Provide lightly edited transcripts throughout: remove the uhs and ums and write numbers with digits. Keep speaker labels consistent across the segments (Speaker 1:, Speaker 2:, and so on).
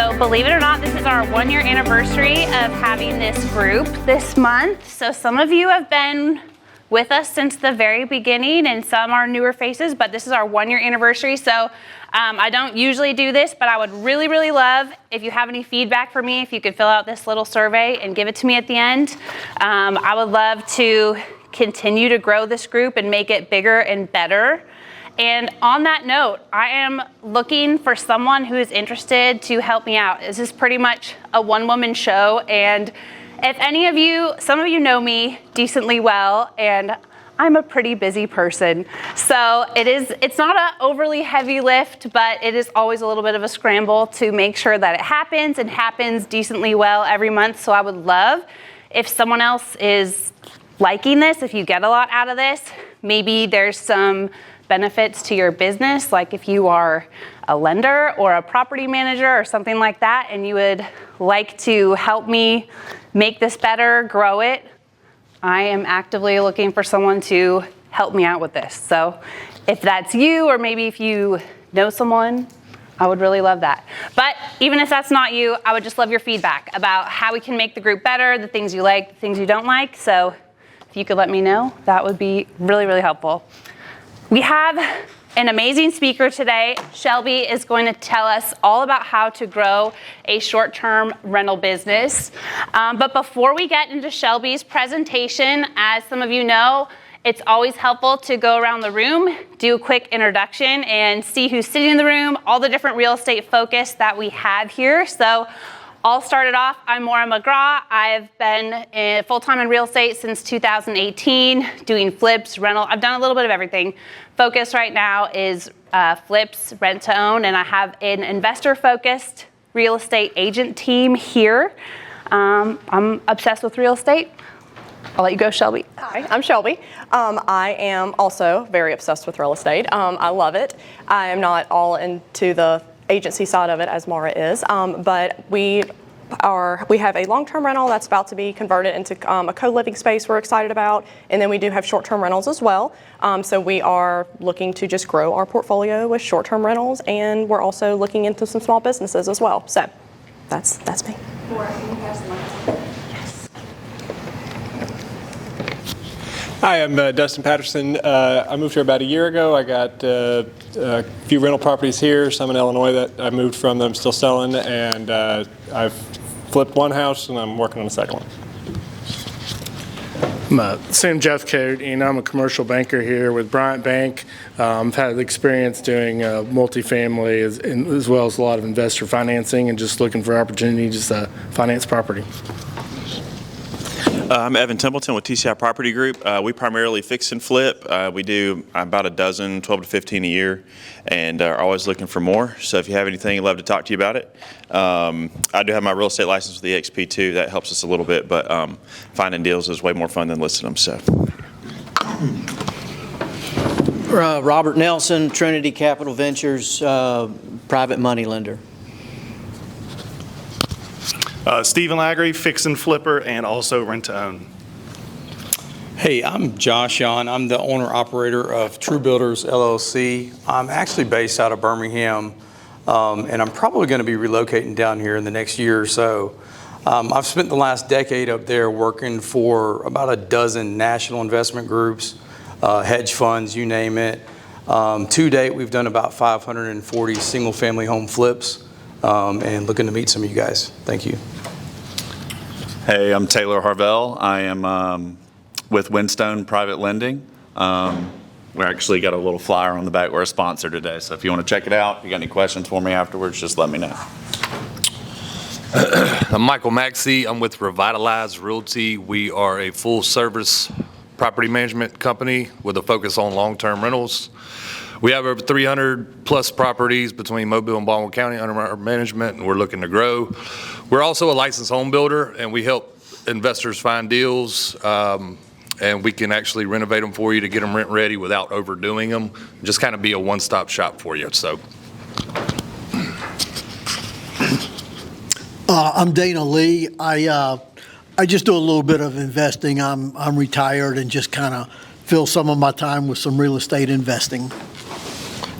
Speaker 1: So believe it or not, this is our 1-year anniversary of having this group this month. So some of you have been with us since the very beginning and some are newer faces, but this is our 1-year anniversary. So I don't usually do this, but I would really, really love if you have any feedback for me, if you could fill out this little survey and give it to me at the end. I would love to continue to grow this group and make it bigger and better. And on that note, I am looking for someone who is interested to help me out. This is pretty much a one-woman show, and if any of you, some of you know me decently well, and I'm a pretty busy person. So it's not an overly heavy lift, but it is always a little bit of a scramble to make sure that it happens and happens decently well every month. So I would love if someone else is liking this, if you get a lot out of this, maybe there's some benefits to your business, like if you are a lender or a property manager or something like that, and you would like to help me make this better, grow it, I am actively looking for someone to help me out with this. So if that's you, or maybe if you know someone, I would really love that. But even if that's not you, I would just love your feedback about how we can make the group better, the things you like, the things you don't like. So if you could let me know, that would be really, really helpful. We have an amazing speaker today. Shelby is going to tell us all about how to grow a short-term rental business. But before we get into Shelby's presentation, as some of you know, it's always helpful to go around the room, do a quick introduction, and see who's sitting in the room, all the different real estate focus that we have here. So I'll start it off. I'm Maura McGraw. I've been full-time in real estate since 2018, doing flips, rental. I've done a little bit of everything. Focus right now is flips, rent to own, and I have an investor-focused real estate agent team here. I'm obsessed with real estate. I'll let you go, Shelby.
Speaker 2: Hi, I'm Shelby. I am also very obsessed with real estate. I love it. I am not all into the agency side of it as Maura is, but we have a long-term rental that's about to be converted into a co-living space we're excited about, and then we do have short-term rentals as well. So we are looking to just grow our portfolio with short-term rentals, and we're also looking into some small businesses as well. So that's me.
Speaker 3: Hi, I'm Dustin Patterson. I moved here about a year ago. I got a few rental properties here, some in Illinois that I moved from that I'm still selling, and I've flipped one house and I'm working on a second one.
Speaker 4: I'm Sam Jeffcoat, and I'm a commercial banker here with Bryant Bank. I've had experience doing multifamily as well as a lot of investor financing and just looking for opportunities to finance property.
Speaker 5: I'm Evan Templeton with TCI Property Group. We primarily fix and flip. We do about a dozen, 12 to 15 a year, and are always looking for more. So if you have anything, I'd love to talk to you about it. I do have my real estate license with the EXP too. That helps us a little bit, but finding deals is way more fun than listing them. So.
Speaker 6: Robert Nelson, Trinity Capital Ventures, private money lender.
Speaker 7: Stephen Laggery, fix and flipper, and also rent to own.
Speaker 8: Hey, I'm Josh Yon. I'm the owner-operator of True Builders, LLC. I'm actually based out of Birmingham, and I'm probably going to be relocating down here in the next year or so. I've spent the last decade up there working for about a dozen national investment groups, hedge funds, you name it. To date, we've done about 540 single-family home flips, and looking to meet some of you guys. Thank you.
Speaker 9: Hey, I'm Taylor Harvell. I am with Windstone Private Lending. We actually got a little flyer on the back. We're a sponsor today, so if you want to check it out, if you got any questions for me afterwards, just let me know.
Speaker 10: I'm Michael Maxey. I'm with Revitalize Realty. We are a full-service property management company with a focus on long-term rentals. We have over 300 plus properties between Mobile and Baldwin County under our management, and we're looking to grow. We're also a licensed home builder, and we help investors find deals, and we can actually renovate them for you to get them rent ready without overdoing them. Just kind of be a one-stop shop for you. So,
Speaker 11: I'm Dana Lee. I just do a little bit of investing. I'm retired and just kind of fill some of my time with some real estate investing.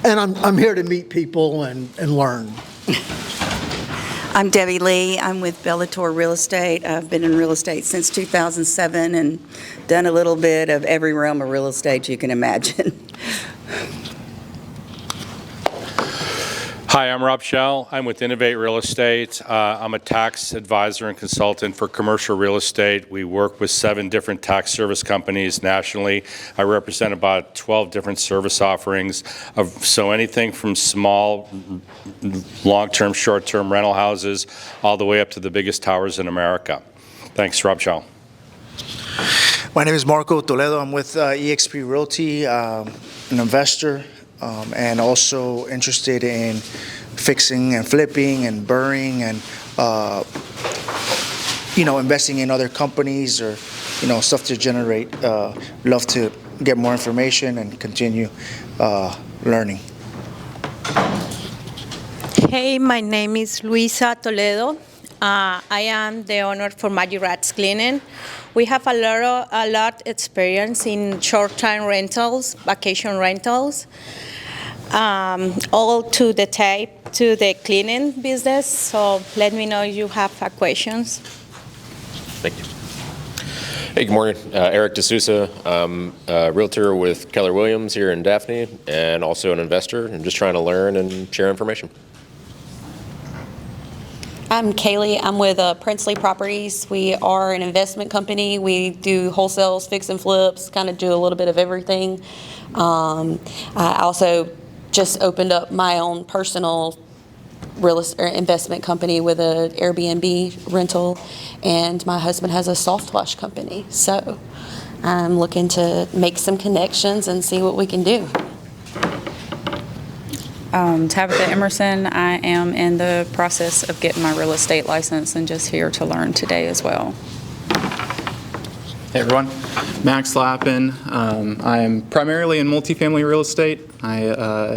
Speaker 11: And I'm here to meet people and learn.
Speaker 12: I'm Debbie Lee. I'm with Bellator Real Estate. I've been in real estate since 2007 and done a little bit of every realm of real estate you can imagine.
Speaker 13: Hi, I'm Rob Schell. I'm with Innovate Real Estate. I'm a tax advisor and consultant for commercial real estate. We work with 7 different tax service companies nationally. I represent about 12 different service offerings, so anything from small, long-term, short-term rental houses all the way up to the biggest towers in America. Thanks, Rob Schell.
Speaker 14: My name is Marco Toledo. I'm with eXp Realty, an investor. And also interested in fixing and flipping and burning and, investing in other companies or, stuff to generate. Love to get more information and continue learning.
Speaker 15: Hey, my name is Luisa Toledo. I am the owner for Magic Rats Cleaning. We have a lot experience in short-term rentals, vacation rentals, all to the type to the cleaning business. So let me know if you have questions.
Speaker 16: Thank you. Hey, good morning. Eric D'Souza. I'm a realtor with Keller Williams here in Daphne and also an investor. I'm just trying to learn and share information.
Speaker 17: I'm Kaylee. I'm with Princely Properties. We are an investment company. We do wholesales, fix and flips, kind of do a little bit of everything. I also just opened up my own personal real estate investment company with an Airbnb rental, and my husband has a soft wash company. So I'm looking to make some connections and see what we can do.
Speaker 18: Tabitha Emerson. I am in the process of getting my real estate license and just here to learn today as well.
Speaker 19: Hey everyone, Max Lappin. I am primarily in multifamily real estate. I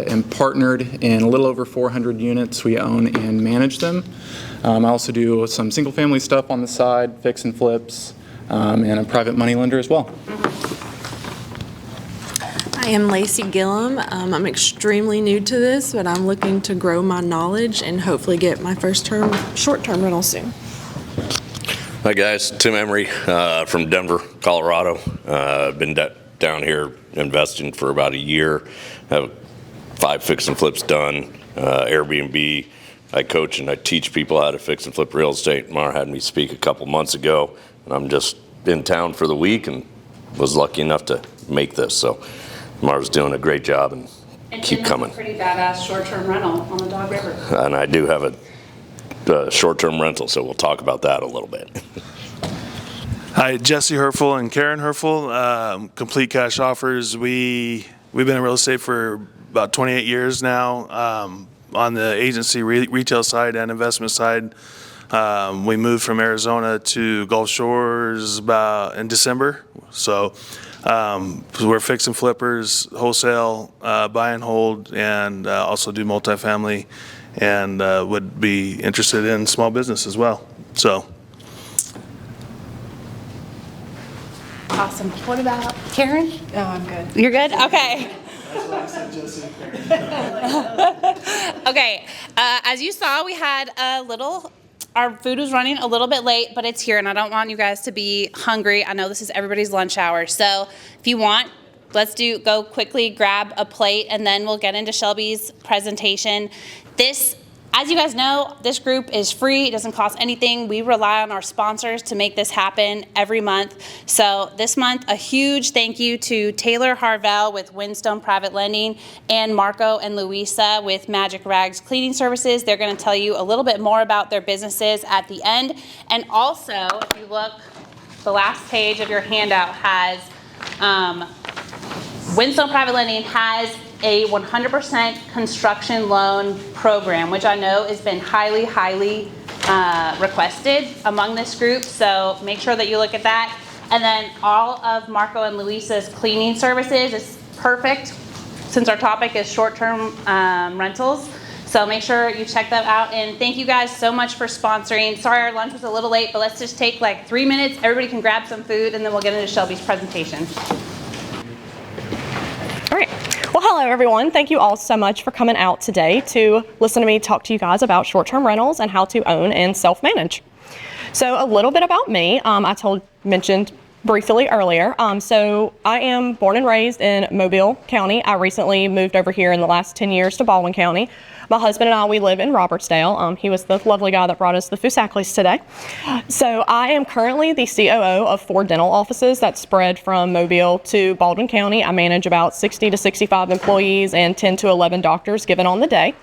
Speaker 19: am partnered in a little over 400 units. We own and manage them. I also do some single family stuff on the side, fix and flips, and a private money lender as well.
Speaker 20: I am Lacey Gillum. I'm extremely new to this, but I'm looking to grow my knowledge and hopefully get my first short-term rental soon.
Speaker 21: Hi guys, Tim Emery from Denver, Colorado. I've been down here investing for about a year. Have 5 fix and flips done, Airbnb. I coach and I teach people how to fix and flip real estate. Mara had me speak a couple months ago, and I'm just in town for the week and was lucky enough to make this. So Mara's doing a great job and keep coming.
Speaker 1: Pretty badass short-term rental on the Dog River.
Speaker 21: And I do have a short-term rental, so we'll talk about that a little bit.
Speaker 7: Hi, Jesse Herfel and Karen Herfel, Complete Cash Offers. We've been in real estate for about 28 years now. On the agency retail side and investment side, we moved from Arizona to Gulf Shores about in December. So we're fix and flippers, wholesale, buy and hold, and also do multifamily, and would be interested in small business as well. So.
Speaker 1: Awesome. What about Karen?
Speaker 20: Oh, I'm good.
Speaker 1: You're good? Okay.
Speaker 7: That's what I said, Jesse.
Speaker 1: Okay. As you saw, we had our food was running a little bit late, but it's here, and I don't want you guys to be hungry. I know this is everybody's lunch hour. So if you want, go quickly, grab a plate, and then we'll get into Shelby's presentation. As you guys know, this group is free. It doesn't cost anything. We rely on our sponsors to make this happen every month. So this month, a huge thank you to Taylor Harvell with Windstone Private Lending and Marco and Luisa with Magic Rags Cleaning Services. They're going to tell you a little bit more about their businesses at the end. And also, if you look, the last page of your handout has Windstone Private Lending has a 100% construction loan program, which I know has been highly, highly requested among this group. So make sure that you look at that. And then all of Marco and Luisa's cleaning services is perfect since our topic is short-term rentals. So make sure you check that out. And thank you guys so much for sponsoring. Sorry our lunch was a little late, but let's just take like 3 minutes. Everybody can grab some food, and then we'll get into Shelby's presentation.
Speaker 2: All right. Well, hello everyone. Thank you all so much for coming out today to listen to me talk to you guys about short-term rentals and how to own and self-manage. So a little bit about me. I mentioned briefly earlier. So I am born and raised in Mobile County. I recently moved over here in the last 10 years to Baldwin County. My husband and I, we live in Robertsdale. He was the lovely guy that brought us the Fusaklis today. So I am currently the COO of 4 dental offices that spread from Mobile to Baldwin County. I manage about 60 to 65 employees and 10 to 11 doctors given on the day.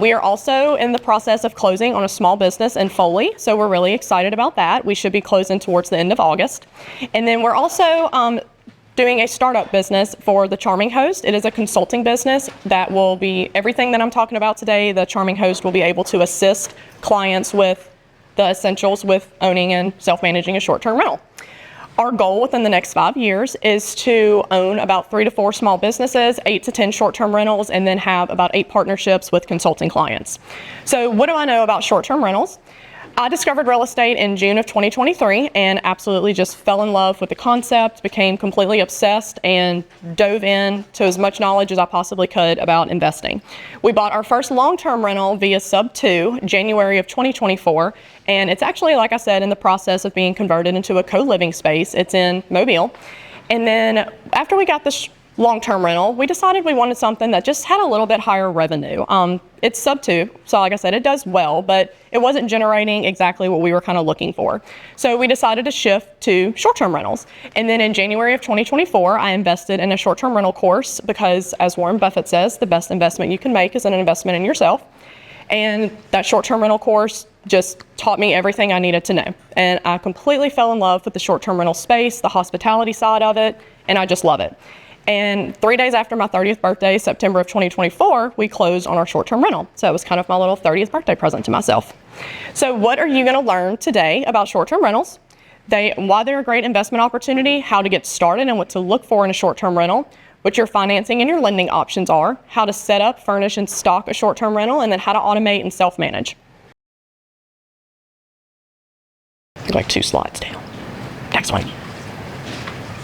Speaker 2: We are also in the process of closing on a small business in Foley, so we're really excited about that. We should be closing towards the end of August. And then we're also doing a startup business for the Charming Host. It is a consulting business that will be everything that I'm talking about today. The Charming Host will be able to assist clients with the essentials with owning and self-managing a short-term rental. Our goal within the next 5 years is to own about 3 to 4 small businesses, 8 to 10 short-term rentals, and then have about 8 partnerships with consulting clients. So what do I know about short-term rentals? I discovered real estate in June of 2023 and absolutely just fell in love with the concept, became completely obsessed, and dove in to as much knowledge as I possibly could about investing. We bought our first long-term rental via Sub 2, January of 2024, and it's actually, like I said, in the process of being converted into a co-living space. It's in Mobile. And then after we got this long-term rental, we decided we wanted something that just had a little bit higher revenue. It's Sub 2, so like I said, it does well, but it wasn't generating exactly what we were kind of looking for. So we decided to shift to short-term rentals. And then in January of 2024, I invested in a short-term rental course because, as Warren Buffett says, the best investment you can make is an investment in yourself. And that short-term rental course just taught me everything I needed to know. And I completely fell in love with the short-term rental space, the hospitality side of it, and I just love it. And 3 days after my 30th birthday, September of 2024, we closed on our short-term rental. So it was kind of my little 30th birthday present to myself. So what are you going to learn today about short-term rentals? Why they're a great investment opportunity, how to get started and what to look for in a short-term rental, what your financing and your lending options are, how to set up, furnish, and stock a short-term rental, and then how to automate and self-manage. Like 2 slides down. Next one.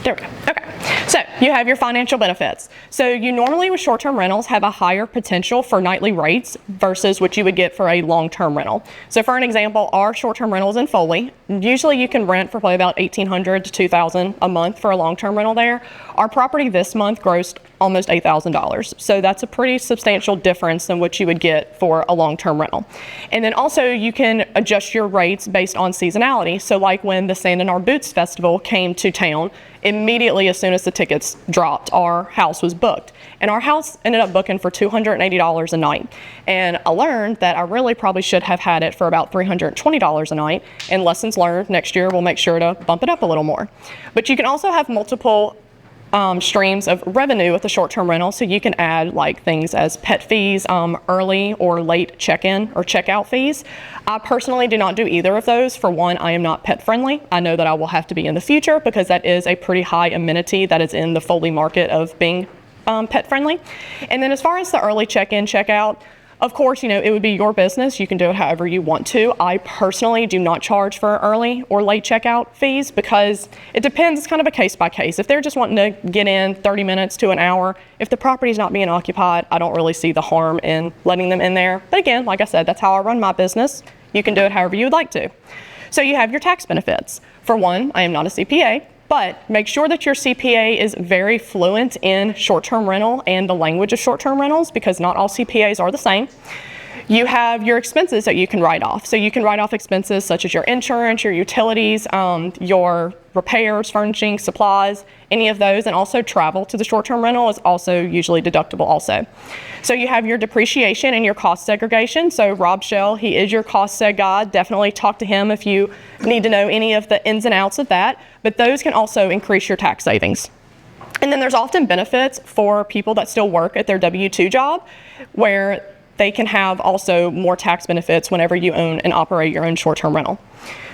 Speaker 2: There we go. Okay. So you have your financial benefits. So you normally with short-term rentals have a higher potential for nightly rates versus what you would get for a long-term rental. So for an example, our short-term rentals in Foley, usually you can rent for probably about $1,800 to $2,000 a month for a long-term rental there. Our property this month grossed almost $8,000. So that's a pretty substantial difference than what you would get for a long-term rental. And then also you can adjust your rates based on seasonality. So like when the Sand in Our Boots Festival came to town, immediately as soon as the tickets dropped, our house was booked. And our house ended up booking for $280 a night. And I learned that I really probably should have had it for about $320 a night. And lessons learned, next year we'll make sure to bump it up a little more. But you can also have multiple streams of revenue with the short-term rental, so you can add like things as pet fees, early or late check-in or check-out fees. I personally do not do either of those. For one, I am not pet friendly. I know that I will have to be in the future because that is a pretty high amenity that is in the Foley market of being pet friendly. And then as far as the early check-in, check-out, of course, it would be your business. You can do it however you want to. I personally do not charge for early or late checkout fees because it depends. It's kind of a case by case. If they're just wanting to get in 30 minutes to an hour, if the property's not being occupied, I don't really see the harm in letting them in there. But again, like I said, that's how I run my business. You can do it however you would like to. So you have your tax benefits. For one, I am not a CPA. But make sure that your CPA is very fluent in short-term rental and the language of short-term rentals because not all CPAs are the same. You have your expenses that you can write off. So you can write off expenses such as your insurance, your utilities, your repairs, furnishing, supplies, any of those, and also travel to the short-term rental is also usually deductible also. So you have your depreciation and your cost segregation. So Rob Shell, he is your cost seg guy. Definitely talk to him if you need to know any of the ins and outs of that. But those can also increase your tax savings. And then there's often benefits for people that still work at their W-2 job where they can have also more tax benefits whenever you own and operate your own short-term rental.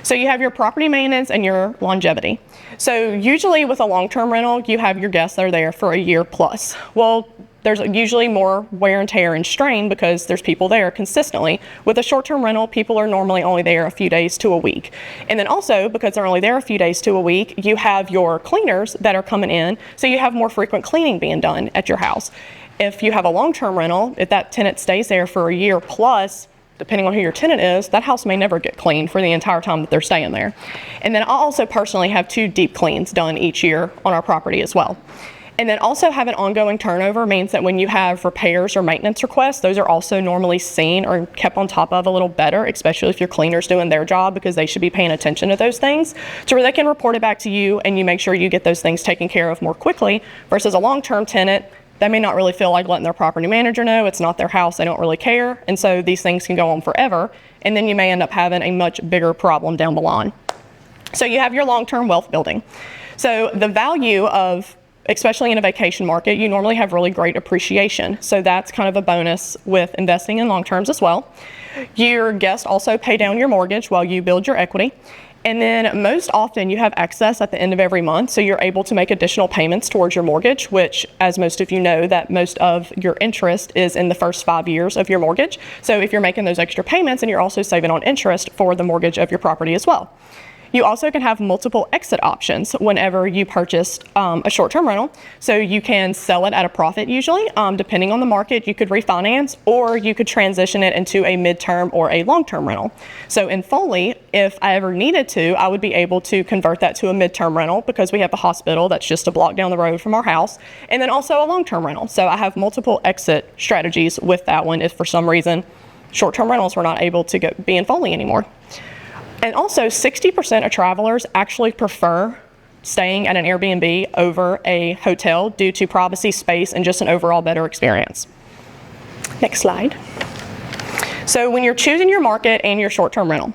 Speaker 2: So you have your property maintenance and your longevity. So usually with a long-term rental, you have your guests that are there for a year plus. Well, there's usually more wear and tear and strain because there's people there consistently. With a short-term rental, people are normally only there a few days to a week. And then also, because they're only there a few days to a week, you have your cleaners that are coming in, so you have more frequent cleaning being done at your house. If you have a long-term rental, if that tenant stays there for a year plus, depending on who your tenant is, that house may never get cleaned for the entire time that they're staying there. And then I also personally have 2 deep cleans done each year on our property as well. And then also having ongoing turnover means that when you have repairs or maintenance requests, those are also normally seen or kept on top of a little better, especially if your cleaner's doing their job, because they should be paying attention to those things to where they can report it back to you and you make sure you get those things taken care of more quickly versus a long-term tenant. They may not really feel like letting their property manager know. It's not their house. They don't really care. And so these things can go on forever. And then you may end up having a much bigger problem down the line. So you have your long-term wealth building. So the value of, especially in a vacation market, you normally have really great appreciation. So that's kind of a bonus with investing in long-terms as well. Your guests also pay down your mortgage while you build your equity. And then most often you have excess at the end of every month, so you're able to make additional payments towards your mortgage, which, as most of you know, that most of your interest is in the first 5 years of your mortgage. So if you're making those extra payments, and you're also saving on interest for the mortgage of your property as well. You also can have multiple exit options whenever you purchase a short-term rental. So you can sell it at a profit usually. Depending on the market, you could refinance or you could transition it into a midterm or a long-term rental. So in Foley, if I ever needed to, I would be able to convert that to a midterm rental because we have a hospital that's just a block down the road from our house, and then also a long-term rental. So I have multiple exit strategies with that one if for some reason short-term rentals were not able to be in Foley anymore. And also 60% of travelers actually prefer staying at an Airbnb over a hotel due to privacy, space, and just an overall better experience. Next slide. So when you're choosing your market and your short-term rental,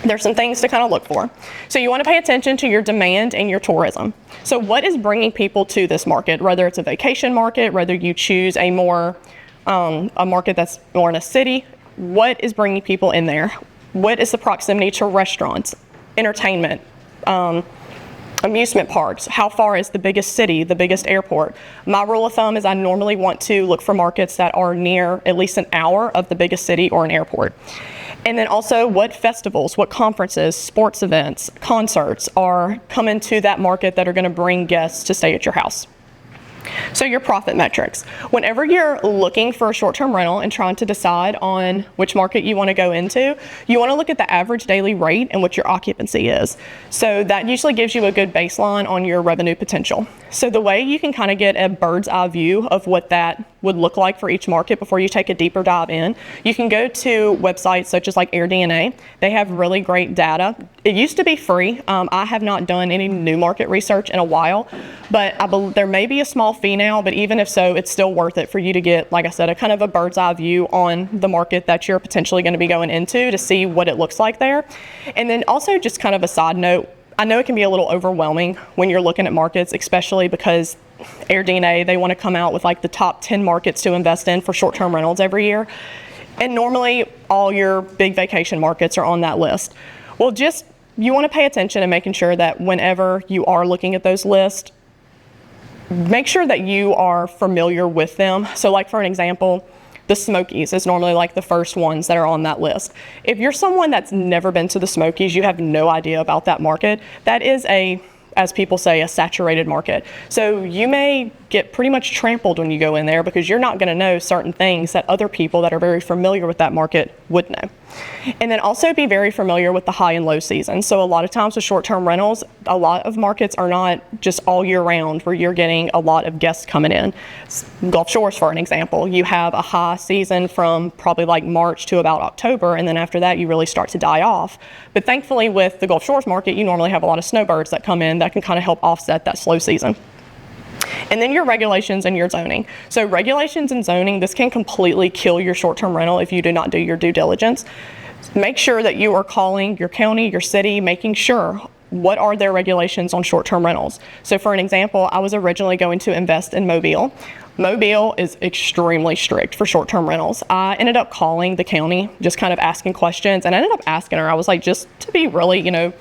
Speaker 2: there's some things to kind of look for. So you want to pay attention to your demand and your tourism. So what is bringing people to this market, whether it's a vacation market, whether you choose a market that's more in a city. What is bringing people in there? What is the proximity to restaurants, entertainment, amusement parks? How far is the biggest city, the biggest airport? My rule of thumb is I normally want to look for markets that are near at least an hour of the biggest city or an airport. And then also what festivals, what conferences, sports events, concerts are coming to that market that are going to bring guests to stay at your house. So your profit metrics. Whenever you're looking for a short-term rental and trying to decide on which market you want to go into, you want to look at the average daily rate and what your occupancy is. So that usually gives you a good baseline on your revenue potential. So the way you can kind of get a bird's eye view of what that would look like for each market before you take a deeper dive in, you can go to websites such as like AirDNA. They have really great data. It used to be free. I have not done any new market research in a while, but I believe there may be a small fee now, but even if so, it's still worth it for you to get, like I said, a kind of a bird's eye view on the market that you're potentially going to be going into to see what it looks like there. And then also just kind of a side note, I know it can be a little overwhelming when you're looking at markets, especially because AirDNA, they want to come out with like the top 10 markets to invest in for short-term rentals every year. And normally all your big vacation markets are on that list. Well, just you want to pay attention and making sure that whenever you are looking at those lists, make sure that you are familiar with them. So like for an example, the Smokies is normally like the first ones that are on that list. If you're someone that's never been to the Smokies, you have no idea about that market, that is a, as people say, a saturated market. So you may get pretty much trampled when you go in there because you're not going to know certain things that other people that are very familiar with that market would know. And then also be very familiar with the high and low season. So a lot of times with short-term rentals, a lot of markets are not just all year round where you're getting a lot of guests coming in. Gulf Shores, for an example, you have a high season from probably like March to about October, and then after that you really start to die off. But thankfully with the Gulf Shores market, you normally have a lot of snowbirds that come in that can kind of help offset that slow season. And then your regulations and your zoning. So regulations and zoning, this can completely kill your short-term rental if you do not do your due diligence. Make sure that you are calling your county, your city, making sure what are their regulations on short-term rentals. So for an example, I was originally going to invest in Mobile. Mobile is extremely strict for short-term rentals. I ended up calling the county, just kind of asking questions, and I ended up asking her, I was like, just to be really,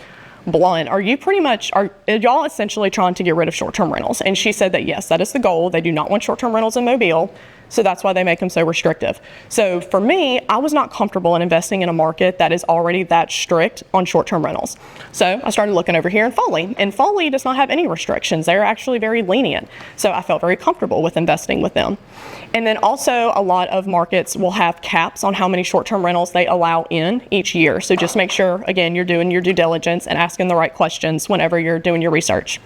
Speaker 2: blunt, are y'all essentially trying to get rid of short-term rentals? And she said that yes, that is the goal. They do not want short-term rentals in Mobile. So that's why they make them so restrictive. So for me, I was not comfortable in investing in a market that is already that strict on short-term rentals. So I started looking over here in Foley, and Foley does not have any restrictions. They're actually very lenient. So I felt very comfortable with investing with them. And then also a lot of markets will have caps on how many short-term rentals they allow in each year. So just make sure, again, you're doing your due diligence and asking the right questions whenever you're doing your research.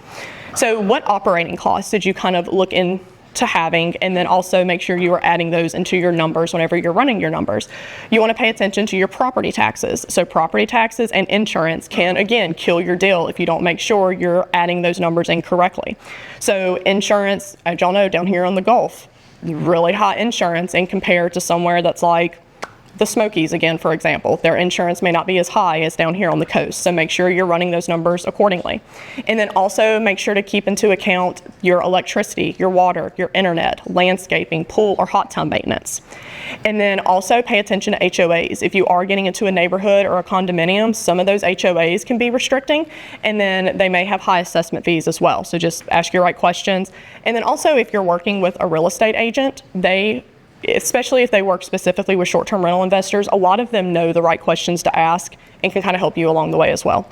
Speaker 2: So what operating costs did you kind of look into having, and then also make sure you are adding those into your numbers whenever you're running your numbers? You want to pay attention to your property taxes. So property taxes and insurance can, again, kill your deal if you don't make sure you're adding those numbers in correctly. So insurance, as y'all know, down here on the Gulf, really high insurance, and compared to somewhere that's like the Smokies, again, for example, their insurance may not be as high as down here on the coast. So make sure you're running those numbers accordingly. And then also make sure to keep into account your electricity, your water, your internet, landscaping, pool or hot tub maintenance. And then also pay attention to HOAs. If you are getting into a neighborhood or a condominium, some of those HOAs can be restricting, and then they may have high assessment fees as well. So just ask your right questions. And then also if you're working with a real estate agent, especially if they work specifically with short-term rental investors, a lot of them know the right questions to ask and can kind of help you along the way as well.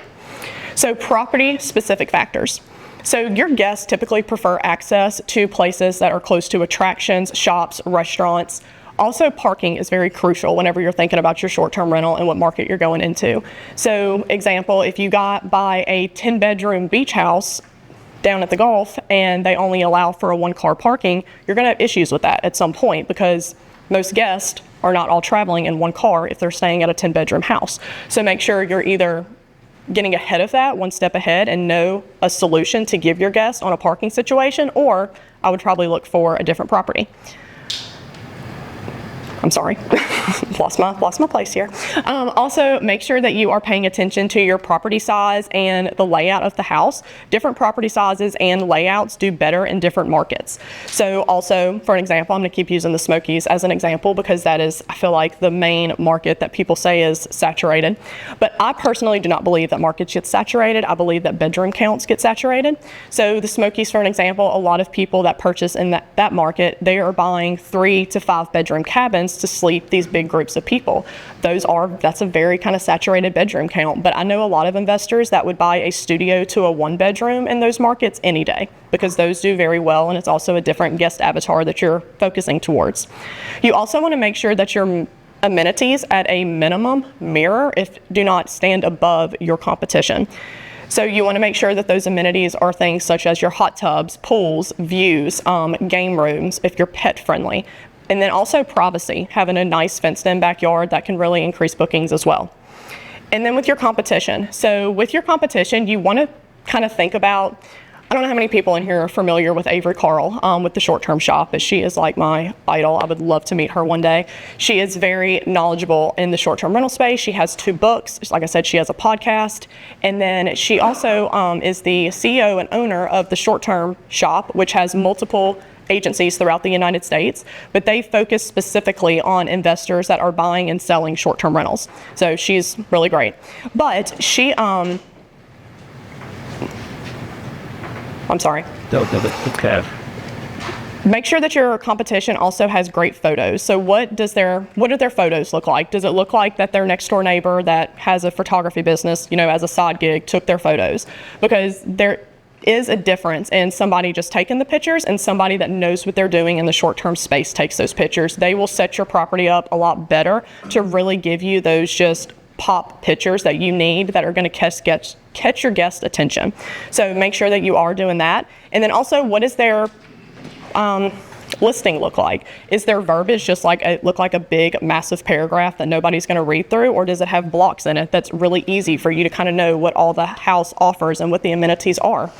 Speaker 2: So property-specific factors. So your guests typically prefer access to places that are close to attractions, shops, restaurants. Also, parking is very crucial whenever you're thinking about your short-term rental and what market you're going into. So example, if you buy a 10-bedroom beach house down at the Gulf and they only allow for a one-car parking, you're going to have issues with that at some point, because most guests are not all traveling in one car if they're staying at a 10-bedroom house. So make sure you're either getting ahead of that, one step ahead, and know a solution to give your guests on a parking situation, or I would probably look for a different property. I'm sorry, lost my place here. Also, make sure that you are paying attention to your property size and the layout of the house. Different property sizes and layouts do better in different markets. So also, for an example, I'm gonna keep using the Smokies as an example because that is, I feel like, the main market that people say is saturated. But I personally do not believe that markets get saturated. I believe that bedroom counts get saturated. So the Smokies, for an example, a lot of people that purchase in that market, they are buying 3 to 5 bedroom cabins to sleep these big groups of people. That's a very kind of saturated bedroom count, but I know a lot of investors that would buy a studio to a 1-bedroom in those markets any day, because those do very well, and it's also a different guest avatar that you're focusing towards. You also want to make sure that your amenities at a minimum mirror, do not stand above your competition. So you want to make sure that those amenities are things such as your hot tubs, pools, views, game rooms, if you're pet friendly. And then also privacy, having a nice fenced-in backyard that can really increase bookings as well. And then with your competition. So with your competition, you want to kind of think about, I don't know how many people in here are familiar with Avery Carl with the short-term shop, but she is like my idol. I would love to meet her one day. She is very knowledgeable in the short-term rental space. She has 2 books. Like I said, she has a podcast. And then she also is the CEO and owner of the short-term shop, which has multiple agencies throughout the United States, but they focus specifically on investors that are buying and selling short-term rentals. So she's really great. But she, I'm sorry.
Speaker 3: Okay.
Speaker 2: Make sure that your competition also has great photos. So what do their photos look like? Does it look like that their next door neighbor that has a photography business, as a side gig, took their photos? Because there is a difference in somebody just taking the pictures and somebody that knows what they're doing in the short-term space takes those pictures. They will set your property up a lot better to really give you those just pop pictures that you need that are going to catch your guest attention. So make sure that you are doing that. And then also, what is their listing look like? Is their verbiage just look like a big massive paragraph that nobody's going to read through, or does it have blocks in it that's really easy for you to kind of know what all the house offers and what the amenities are?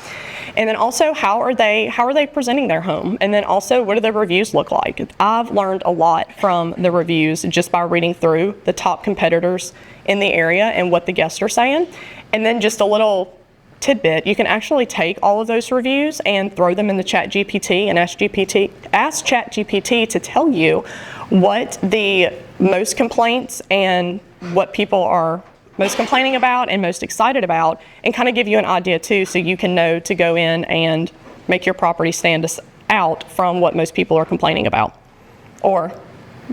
Speaker 2: And then also, how are they presenting their home? And then also, what do their reviews look like? I've learned a lot from the reviews just by reading through the top competitors in the area and what the guests are saying. And then just a little tidbit, you can actually take all of those reviews and throw them in the ChatGPT and ask ChatGPT to tell you what the most complaints and what people are most complaining about and most excited about, and kind of give you an idea too, so you can know to go in and make your property stand out from what most people are complaining about. or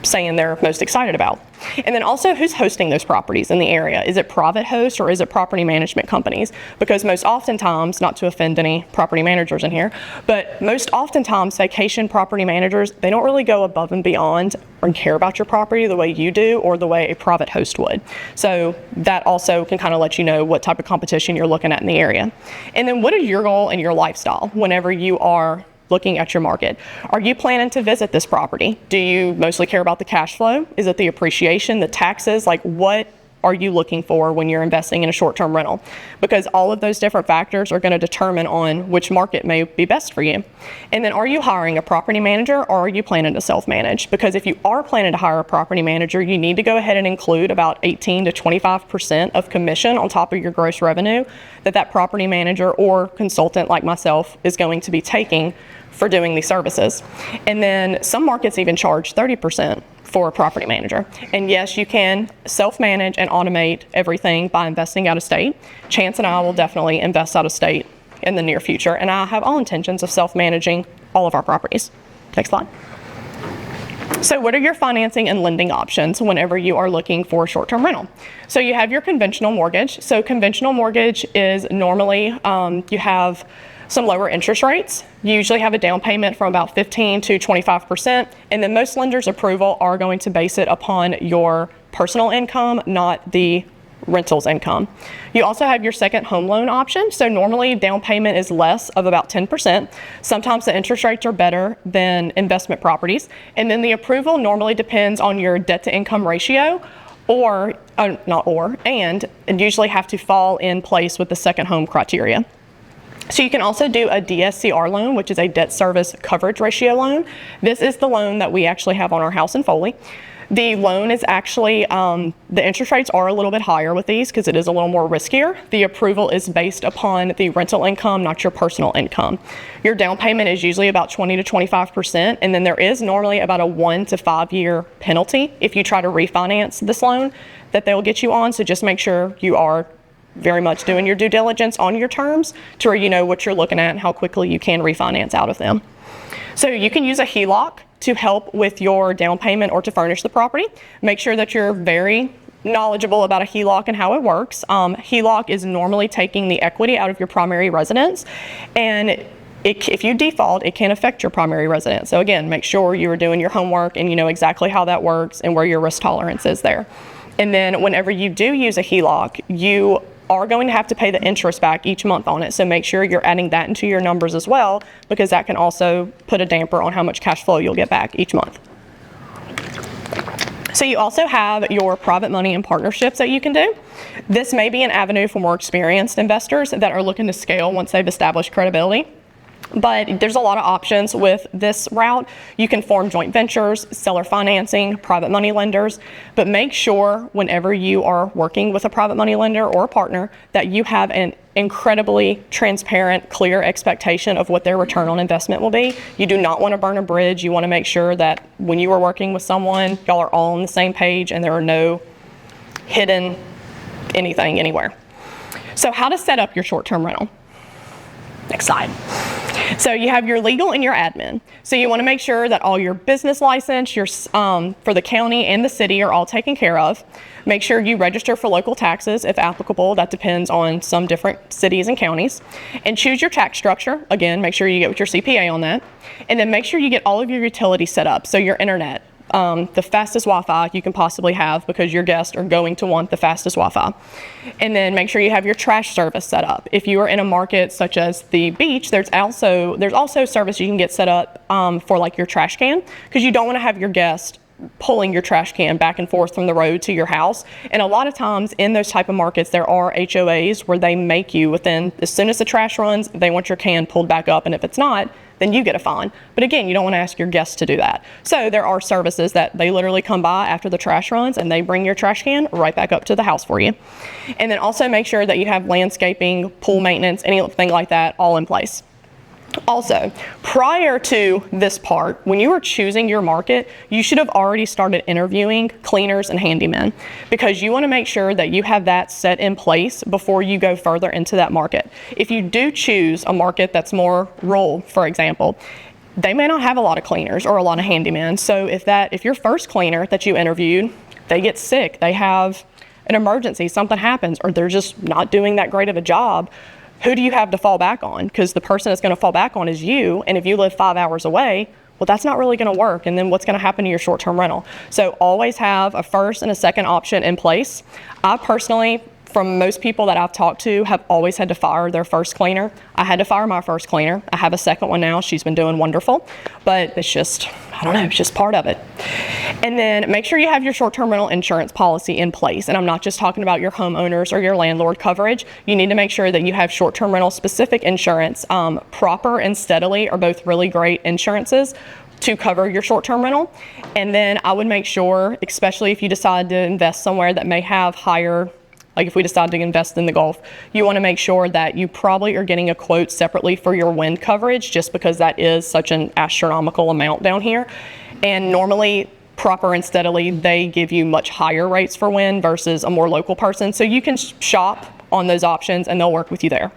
Speaker 2: saying they're most excited about. And then also, who's hosting those properties in the area? Is it private hosts or is it property management companies? Because most oftentimes, not to offend any property managers in here, but most oftentimes vacation property managers, they don't really go above and beyond or care about your property the way you do or the way a private host would. So that also can kind of let you know what type of competition you're looking at in the area. And then what is your goal and your lifestyle whenever you are looking at your market? Are you planning to visit this property? Do you mostly care about the cash flow? Is it the appreciation, the taxes? Like, what are you looking for when you're investing in a short-term rental? Because all of those different factors are going to determine on which market may be best for you. And then, are you hiring a property manager or are you planning to self-manage? Because if you are planning to hire a property manager, you need to go ahead and include about 18 to 25% of commission on top of your gross revenue that property manager or consultant like myself is going to be taking for doing these services. And then some markets even charge 30% for a property manager. And yes, you can self-manage and automate everything by investing out of state. Chance and I will definitely invest out of state in the near future, and I have all intentions of self-managing all of our properties. Next slide. So what are your financing and lending options whenever you are looking for a short-term rental? So you have your conventional mortgage. So conventional mortgage is normally, you have some lower interest rates. You usually have a down payment from about 15 to 25%, and then most lenders' approval are going to base it upon your personal income, not the rental's income. You also have your second home loan option. So normally down payment is less of about 10%. Sometimes the interest rates are better than investment properties. And then the approval normally depends on your debt to income ratio and usually have to fall in place with the second home criteria. So you can also do a DSCR loan, which is a debt service coverage ratio loan. This is the loan that we actually have on our house in Foley. The loan is actually, the interest rates are a little bit higher with these because it is a little more riskier. The approval is based upon the rental income, not your personal income. Your down payment is usually about 20 to 25%, and then there is normally about a 1 to 5 year penalty if you try to refinance this loan that they'll get you on. So just make sure you are very much doing your due diligence on your terms to where you know what you're looking at and how quickly you can refinance out of them. So you can use a HELOC to help with your down payment or to furnish the property. Make sure that you're very knowledgeable about a HELOC and how it works. HELOC is normally taking the equity out of your primary residence, and if you default, it can affect your primary residence. So again, make sure you are doing your homework and you know exactly how that works and where your risk tolerance is there. And then whenever you do use a HELOC, you are going to have to pay the interest back each month on it. So make sure you're adding that into your numbers as well, because that can also put a damper on how much cash flow you'll get back each month. So you also have your private money and partnerships that you can do. This may be an avenue for more experienced investors that are looking to scale once they've established credibility. But there's a lot of options with this route. You can form joint ventures, seller financing, private money lenders, but make sure whenever you are working with a private money lender or a partner that you have an incredibly transparent, clear expectation of what their return on investment will be. You do not want to burn a bridge. You want to make sure that when you are working with someone, y'all are all on the same page and there are no hidden anything anywhere. So how to set up your short-term rental. Next slide. So you have your legal and your admin. So you want to make sure that all your business license, your for the county and the city are all taken care of. Make sure you register for local taxes if applicable. That depends on some different cities and counties. And choose your tax structure. Again, make sure you get with your CPA on that. And then make sure you get all of your utilities set up. So your internet, the fastest Wi-Fi you can possibly have, because your guests are going to want the fastest Wi-Fi. And then make sure you have your trash service set up. If you are in a market such as the beach, there's also service you can get set up for like your trash can, because you don't want to have your guests pulling your trash can back and forth from the road to your house. And a lot of times in those type of markets, there are HOAs where they make you as soon as the trash runs, they want your can pulled back up, and if it's not, then you get a fine. But again, you don't want to ask your guests to do that. So there are services that they literally come by after the trash runs and they bring your trash can right back up to the house for you. And then also make sure that you have landscaping, pool maintenance, anything like that all in place. Also, prior to this part, when you are choosing your market, you should have already started interviewing cleaners and handymen, because you want to make sure that you have that set in place before you go further into that market. If you do choose a market that's more rural, for example, they may not have a lot of cleaners or a lot of handymen. So if your first cleaner that you interviewed, they get sick, they have an emergency, something happens, or they're just not doing that great of a job, who do you have to fall back on? Because the person that's going to fall back on is you, and if you live 5 hours away, well, that's not really going to work, and then what's going to happen to your short-term rental? So always have a first and a second option in place. I personally, from most people that I've talked to, have always had to fire their first cleaner. I had to fire my first cleaner. I have a second one now. She's been doing wonderful, but it's just, I don't know, it's just part of it. And then make sure you have your short-term rental insurance policy in place. And I'm not just talking about your homeowners or your landlord coverage. You need to make sure that you have short-term rental specific insurance. Proper and Steadily are both really great insurances to cover your short-term rental. And then I would make sure, especially if you decide to invest somewhere that may have higher, like if we decide to invest in the Gulf, you want to make sure that you probably are getting a quote separately for your wind coverage, just because that is such an astronomical amount down here. And normally, Proper and Steadily, they give you much higher rates for wind versus a more local person. So you can shop on those options and they'll work with you there.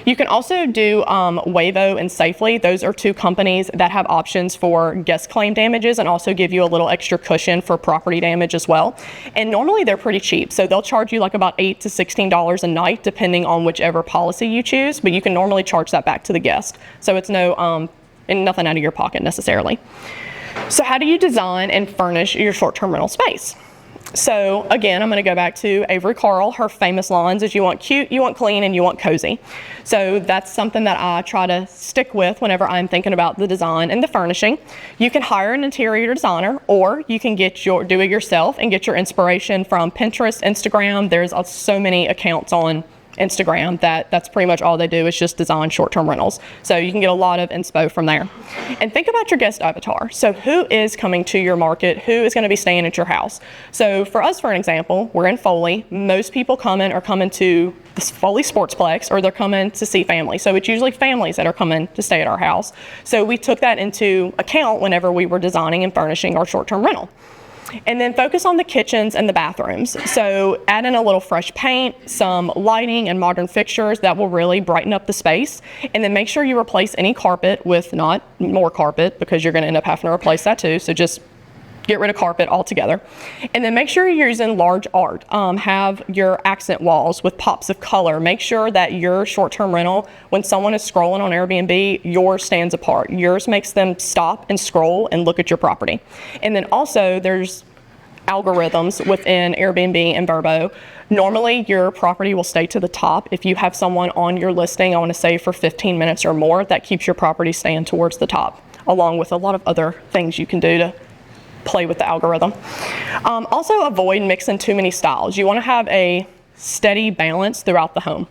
Speaker 2: You can also do Wavo and Safely. Those are two companies that have options for guest claim damages and also give you a little extra cushion for property damage as well. And normally they're pretty cheap. So they'll charge you like about $8 to $16 a night depending on whichever policy you choose, but you can normally charge that back to the guest. So it's no and nothing out of your pocket necessarily. So how do you design and furnish your short-term rental space? So again, I'm going to go back to Avery Carl. Her famous lines is you want cute, you want clean, and you want cozy. So that's something that I try to stick with whenever I'm thinking about the design and the furnishing. You can hire an interior designer, or you can do it yourself and get your inspiration from Pinterest, Instagram. There's so many accounts on Instagram that's pretty much all they do is just design short-term rentals. So you can get a lot of inspo from there. And think about your guest avatar. So who is coming to your market? Who is going to be staying at your house? So for us, for an example, we're in Foley. Most people are coming to the Foley Sportsplex, or they're coming to see family. So it's usually families that are coming to stay at our house. So we took that into account whenever we were designing and furnishing our short-term rental. And then focus on the kitchens and the bathrooms. So add in a little fresh paint, some lighting and modern fixtures that will really brighten up the space. And then make sure you replace any carpet with not more carpet, because you're going to end up having to replace that too. So just get rid of carpet altogether. And then make sure you're using large art. Have your accent walls with pops of color. Make sure that your short-term rental, when someone is scrolling on Airbnb, yours stands apart. Yours makes them stop and scroll and look at your property. And then also there's algorithms within Airbnb and Vrbo. Normally your property will stay to the top. If you have someone on your listing, I want to say for 15 minutes or more, that keeps your property staying towards the top, along with a lot of other things you can do to play with the algorithm. Also avoid mixing too many styles. You want to have a steady balance throughout the home.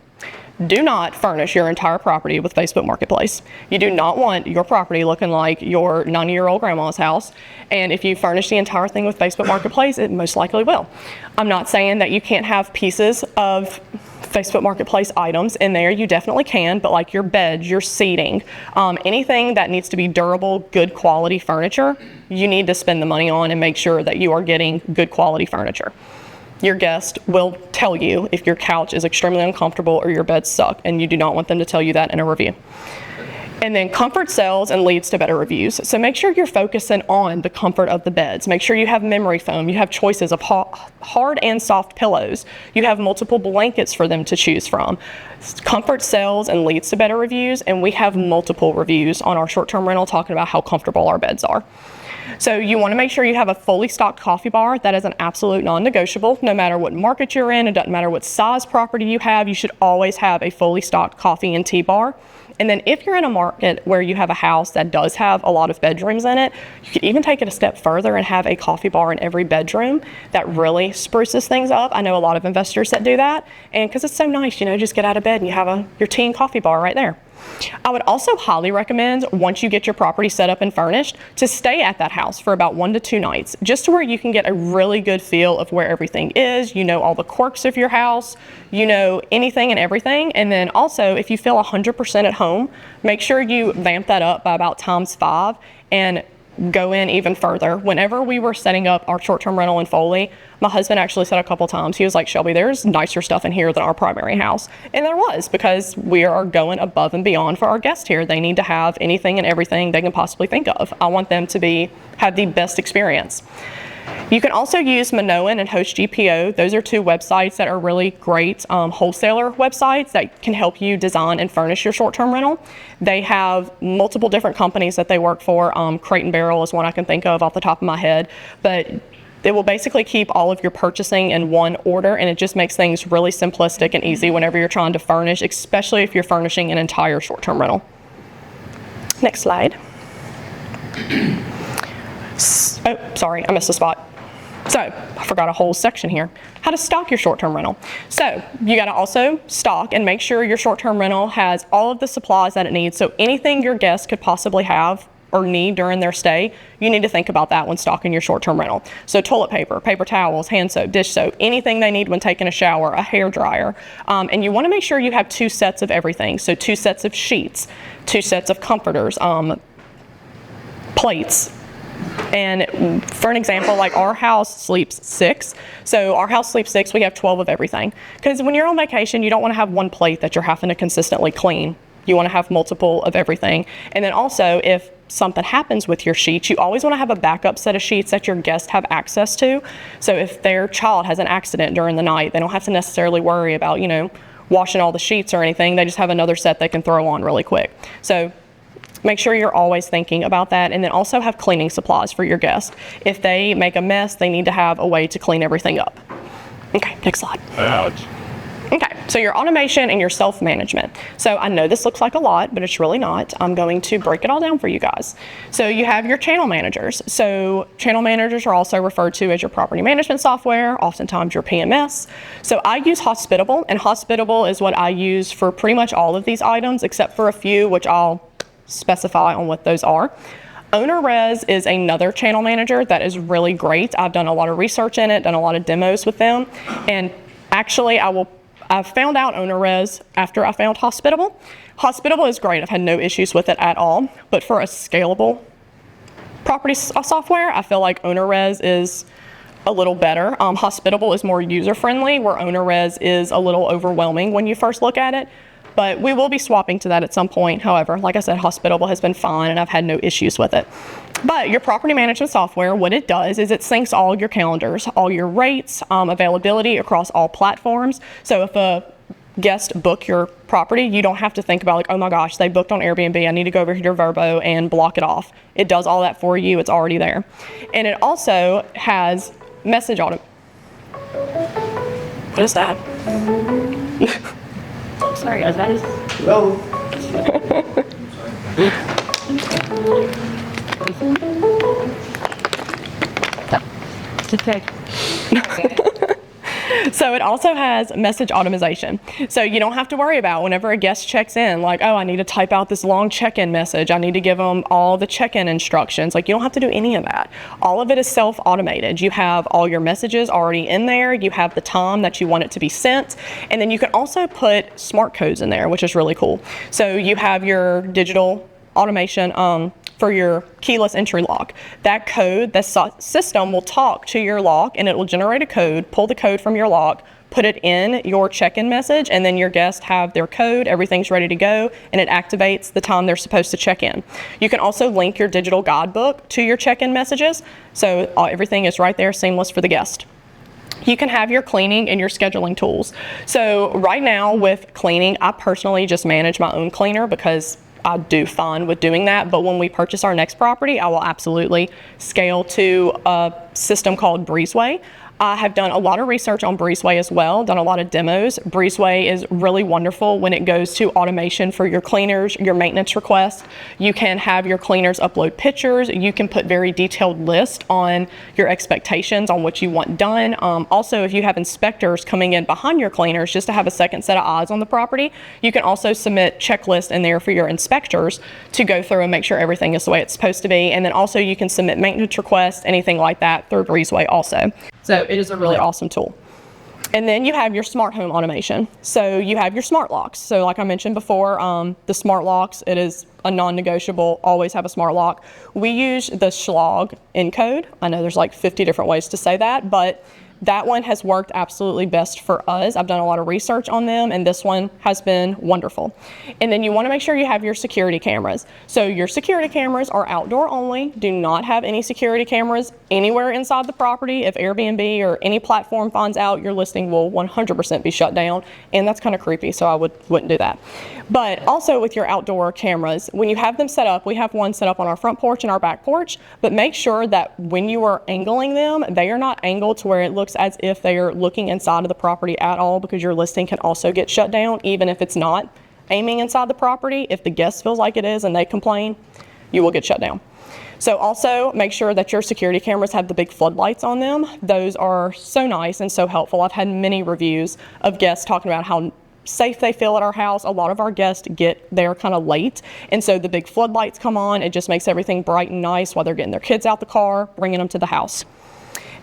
Speaker 2: Do not furnish your entire property with Facebook Marketplace. You do not want your property looking like your 90-year-old grandma's house. And if you furnish the entire thing with Facebook Marketplace, it most likely will. I'm not saying that you can't have pieces of Facebook Marketplace items in there. You definitely can, but like your beds, your seating, anything that needs to be durable, good quality furniture, you need to spend the money on and make sure that you are getting good quality furniture. Your guest will tell you if your couch is extremely uncomfortable or your beds suck, and you do not want them to tell you that in a review. And then comfort sells and leads to better reviews. So make sure you're focusing on the comfort of the beds. Make sure you have memory foam. You have choices of hard and soft pillows. You have multiple blankets for them to choose from. Comfort sells and leads to better reviews, and we have multiple reviews on our short-term rental talking about how comfortable our beds are. So you want to make sure you have a fully stocked coffee bar. That is an absolute non-negotiable. No matter what market you're in, it doesn't matter what size property you have, you should always have a fully stocked coffee and tea bar. And then if you're in a market where you have a house that does have a lot of bedrooms in it, you could even take it a step further and have a coffee bar in every bedroom. That really spruces things up. I know a lot of investors that do that, and because it's so nice, just get out of bed and you have your tea and coffee bar right there. I would also highly recommend, once you get your property set up and furnished, to stay at that house for about 1 to 2 nights, just to where you can get a really good feel of where everything is. You know all the quirks of your house, you know anything and everything. And then also, if you feel 100% at home, make sure you vamp that up by about ×5 and go in even further. Whenever we were setting up our short-term rental in Foley, my husband actually said a couple times, he was like, Shelby, there's nicer stuff in here than our primary house. And there was, because we are going above and beyond for our guests here. They need to have anything and everything they can possibly think of. I want them to have the best experience. You can also use Minoan and Host GPO. Those are two websites that are really great wholesaler websites that can help you design and furnish your short-term rental. They have multiple different companies that they work for. Crate and Barrel is one I can think of off the top of my head, but it will basically keep all of your purchasing in one order, and it just makes things really simplistic and easy whenever you're trying to furnish, especially if you're furnishing an entire short-term rental. Next slide. Oh, sorry, I missed a spot. So I forgot a whole section here. How to stock your short-term rental. So you got to also stock and make sure your short-term rental has all of the supplies that it needs. So anything your guests could possibly have or need during their stay, you need to think about that when stocking your short-term rental. So toilet paper, paper towels, hand soap, dish soap, anything they need when taking a shower, a hair dryer. And you want to make sure you have 2 sets of everything. So 2 sets of sheets, 2 sets of comforters, plates. And for an example, like our house sleeps 6. So our house sleeps 6, we have 12 of everything. Because when you're on vacation, you don't want to have one plate that you're having to consistently clean. You want to have multiple of everything. And then also, if something happens with your sheets, you always want to have a backup set of sheets that your guests have access to. So if their child has an accident during the night, they don't have to necessarily worry about, washing all the sheets or anything. They just have another set they can throw on really quick. So make sure you're always thinking about that, and then also have cleaning supplies for your guests. If they make a mess, they need to have a way to clean everything up. Okay, next slide.
Speaker 10: Ouch.
Speaker 2: Okay, so your automation and your self-management. So I know this looks like a lot, but it's really not. I'm going to break it all down for you guys. So you have your channel managers. So channel managers are also referred to as your property management software, oftentimes your PMS. So I use Hospitable, and Hospitable is what I use for pretty much all of these items, except for a few, which I'll specify on what those are. OwnerRez is another channel manager that is really great. I've done a lot of research in it, done a lot of demos with them, and actually I found out OwnerRez after I found Hospitable. Hospitable is great. I've had no issues with it at all, but for a scalable property software, I feel like OwnerRez is a little better. Hospitable is more user-friendly, where OwnerRez is a little overwhelming when you first look at it. But we will be swapping to that at some point. However, like I said, Hospitable has been fine and I've had no issues with it. But your property management software, what it does is it syncs all your calendars, all your rates, availability across all platforms. So if a guest book your property, you don't have to think about like, oh my gosh, they booked on Airbnb, I need to go over here to Verbo and block it off. It does all that for you, it's already there. And it also has message auto. What is that? Sorry, guys, that is... Hello. So it also has message automation. So you don't have to worry about whenever a guest checks in, like, oh, I need to type out this long check-in message. I need to give them all the check-in instructions. Like, you don't have to do any of that. All of it is self-automated. You have all your messages already in there. You have the time that you want it to be sent. And then you can also put smart codes in there, which is really cool. So you have your digital automation for your keyless entry lock. That code, the system will talk to your lock and it will generate a code, pull the code from your lock, put it in your check-in message, and then your guests have their code, everything's ready to go, and it activates the time they're supposed to check in. You can also link your digital guidebook to your check-in messages, so everything is right there, seamless for the guest. You can have your cleaning and your scheduling tools. So right now with cleaning, I personally just manage my own cleaner because I do fine with doing that, but when we purchase our next property, I will absolutely scale to a system called Breezeway. I have done a lot of research on Breezeway as well, done a lot of demos. Breezeway is really wonderful when it goes to automation for your cleaners, your maintenance requests. You can have your cleaners upload pictures. You can put very detailed lists on your expectations on what you want done. Also, if you have inspectors coming in behind your cleaners just to have a second set of eyes on the property, you can also submit checklists in there for your inspectors to go through and make sure everything is the way it's supposed to be. And then also you can submit maintenance requests, anything like that through Breezeway also. So it is a really awesome tool. And then you have your smart home automation. So you have your smart locks. So like I mentioned before, the smart locks, it is a non-negotiable, always have a smart lock. We use the Schlag encode. I know there's like 50 different ways to say that, but that one has worked absolutely best for us. I've done a lot of research on them, and this one has been wonderful. And then you want to make sure you have your security cameras. So your security cameras are outdoor only. Do not have any security cameras anywhere inside the property. If Airbnb or any platform finds out, your listing will 100% be shut down, and that's kind of creepy, so I wouldn't do that. But also with your outdoor cameras, when you have them set up, we have one set up on our front porch and our back porch, but make sure that when you are angling them, they are not angled to where it looks as if they are looking inside of the property at all, because your listing can also get shut down even if it's not aiming inside the property. If the guest feels like it is and they complain, you will get shut down. So also make sure that your security cameras have the big floodlights on them. Those are so nice and so helpful. I've had many reviews of guests talking about how safe they feel at our house. A lot of our guests get there kind of late, and so the big floodlights come on. It just makes everything bright and nice while they're getting their kids out the car, bringing them to the house.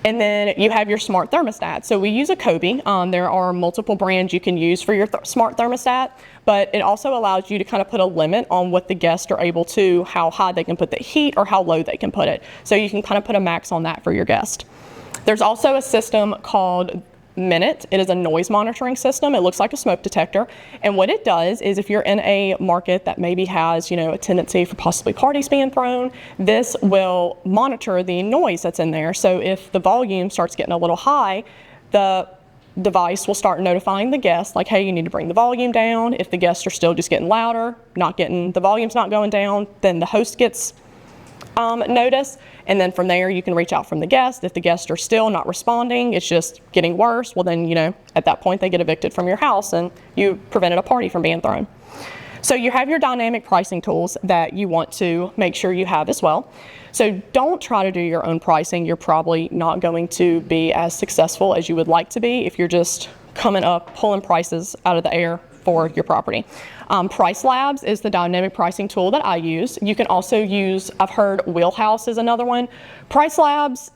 Speaker 2: And then you have your smart thermostat. So we use a Kobe. There are multiple brands you can use for your smart thermostat, but it also allows you to kind of put a limit on what the guests are able to, how high they can put the heat or how low they can put it. So you can kind of put a max on that for your guest. There's also a system called Minute. It is a noise monitoring system. It looks like a smoke detector. And what it does is if you're in a market that maybe has, a tendency for possibly parties being thrown, this will monitor the noise that's in there. So if the volume starts getting a little high, the device will start notifying the guests like, hey, you need to bring the volume down. If the guests are still just getting louder, the volume's not going down, then the host gets notice, and then from there you can reach out from the guest. If the guests are still not responding, it's just getting worse, well then, at that point they get evicted from your house and you prevented a party from being thrown. So you have your dynamic pricing tools that you want to make sure you have as well. So don't try to do your own pricing. You're probably not going to be as successful as you would like to be if you're just coming up, pulling prices out of the air for your property. Price Labs is the dynamic pricing tool that I use. You can also use, I've heard Wheelhouse is another one. Price Labs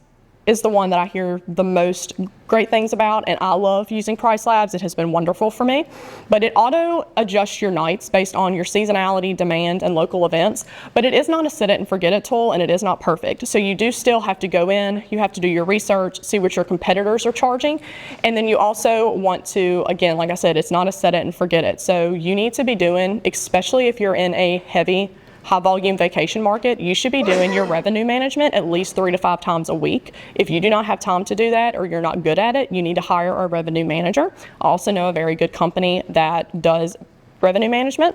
Speaker 2: is the one that I hear the most great things about, and I love using Price Labs. It has been wonderful for me. But it auto adjusts your nights based on your seasonality, demand, and local events. But it is not a set it and forget it tool, and it is not perfect. So you do still have to go in, you have to do your research, see what your competitors are charging. And then you also want to, again, like I said, it's not a set it and forget it. So you need to be doing, especially if you're in a heavy high volume vacation market, you should be doing your revenue management at least 3 to 5 times a week. If you do not have time to do that or you're not good at it, you need to hire a revenue manager. I also know a very good company that does revenue management.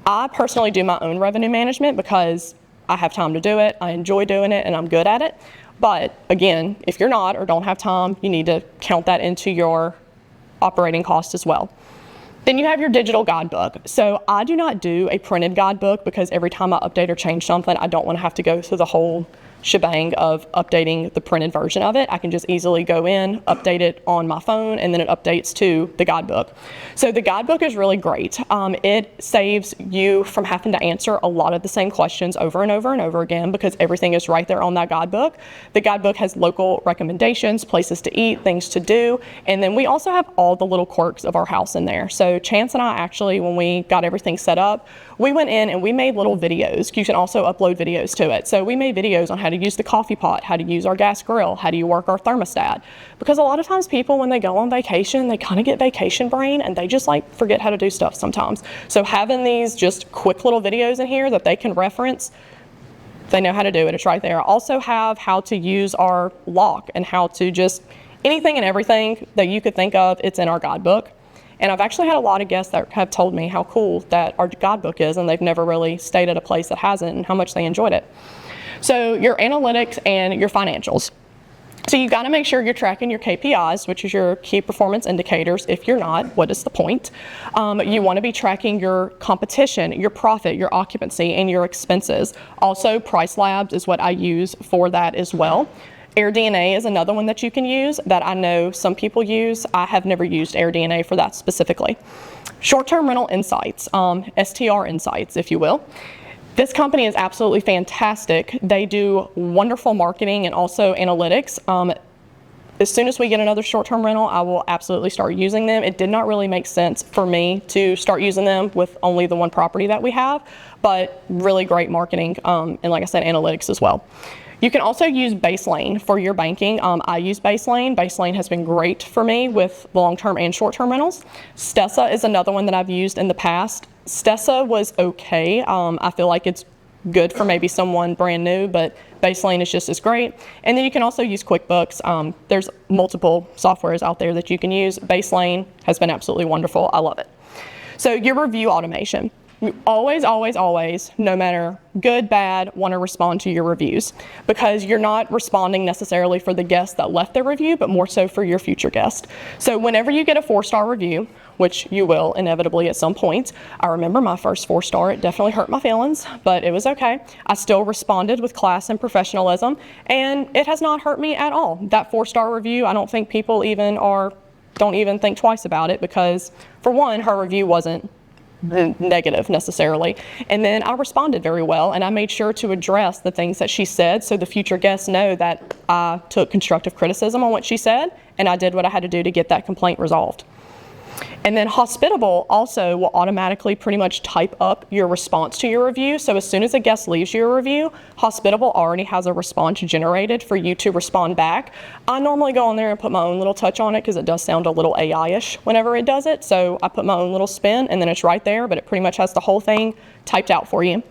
Speaker 2: I personally do my own revenue management because I have time to do it, I enjoy doing it, and I'm good at it. But again, if you're not or don't have time, you need to count that into your operating cost as well. Then you have your digital guidebook. So I do not do a printed guidebook because every time I update or change something, I don't want to have to go through the whole shebang of updating the printed version of it. I can just easily go in, update it on my phone, and then it updates to the guidebook. So the guidebook is really great. It saves you from having to answer a lot of the same questions over and over and over again because everything is right there on that guidebook. The guidebook has local recommendations, places to eat, things to do, and then we also have all the little quirks of our house in there. So Chance and I actually, when we got everything set up, we went in and we made little videos. You can also upload videos to it. So we made videos on how to use the coffee pot, how to use our gas grill, how do you work our thermostat. Because a lot of times people, when they go on vacation, they kind of get vacation brain and they just forget how to do stuff sometimes. So having these just quick little videos in here that they can reference, they know how to do it. It's right there. I also have how to use our lock and how to just anything and everything that you could think of, it's in our guidebook. And I've actually had a lot of guests that have told me how cool that our guidebook is, and they've never really stayed at a place that hasn't, and how much they enjoyed it. So your analytics and your financials. So you've got to make sure you're tracking your KPIs, which is your key performance indicators. If you're not, what is the point? You want to be tracking your competition, your profit, your occupancy, and your expenses. Also, Price Labs is what I use for that as well. AirDNA is another one that you can use that I know some people use. I have never used AirDNA for that specifically. Short-term rental insights, STR insights, if you will. This company is absolutely fantastic. They do wonderful marketing and also analytics. as soon as we get another short-term rental, I will absolutely start using them. It did not really make sense for me to start using them with only the one property that we have, but really great marketing, and like I said, analytics as well. You can also use Baselane for your banking. I use Baselane. Baselane has been great for me with long-term and short-term rentals. Stessa is another one that I've used in the past. Stessa was okay. I feel like it's good for maybe someone brand new, but Baselane is just as great. And then you can also use QuickBooks. There's multiple softwares out there that you can use. Baselane has been absolutely wonderful. I love it. So your review automation. You always, no matter good, bad, want to respond to your reviews, because you're not responding necessarily for the guests that left their review, but more so for your future guest. So whenever you get a 4-star review, which you will inevitably at some point. I remember my first 4-star, it definitely hurt my feelings, but it was okay. I still responded with class and professionalism, and it has not hurt me at all. That 4-star review, I don't think people don't even think twice about it, because for one, her review wasn't negative necessarily. And then I responded very well, and I made sure to address the things that she said so the future guests know that I took constructive criticism on what she said, and I did what I had to do to get that complaint resolved. And then Hospitable also will automatically pretty much type up your response to your review. So as soon as a guest leaves your review, Hospitable already has a response generated for you to respond back. I normally go on there and put my own little touch on it because it does sound a little AI-ish whenever it does it. So I put my own little spin, and then it's right there, but it pretty much has the whole thing typed out for you.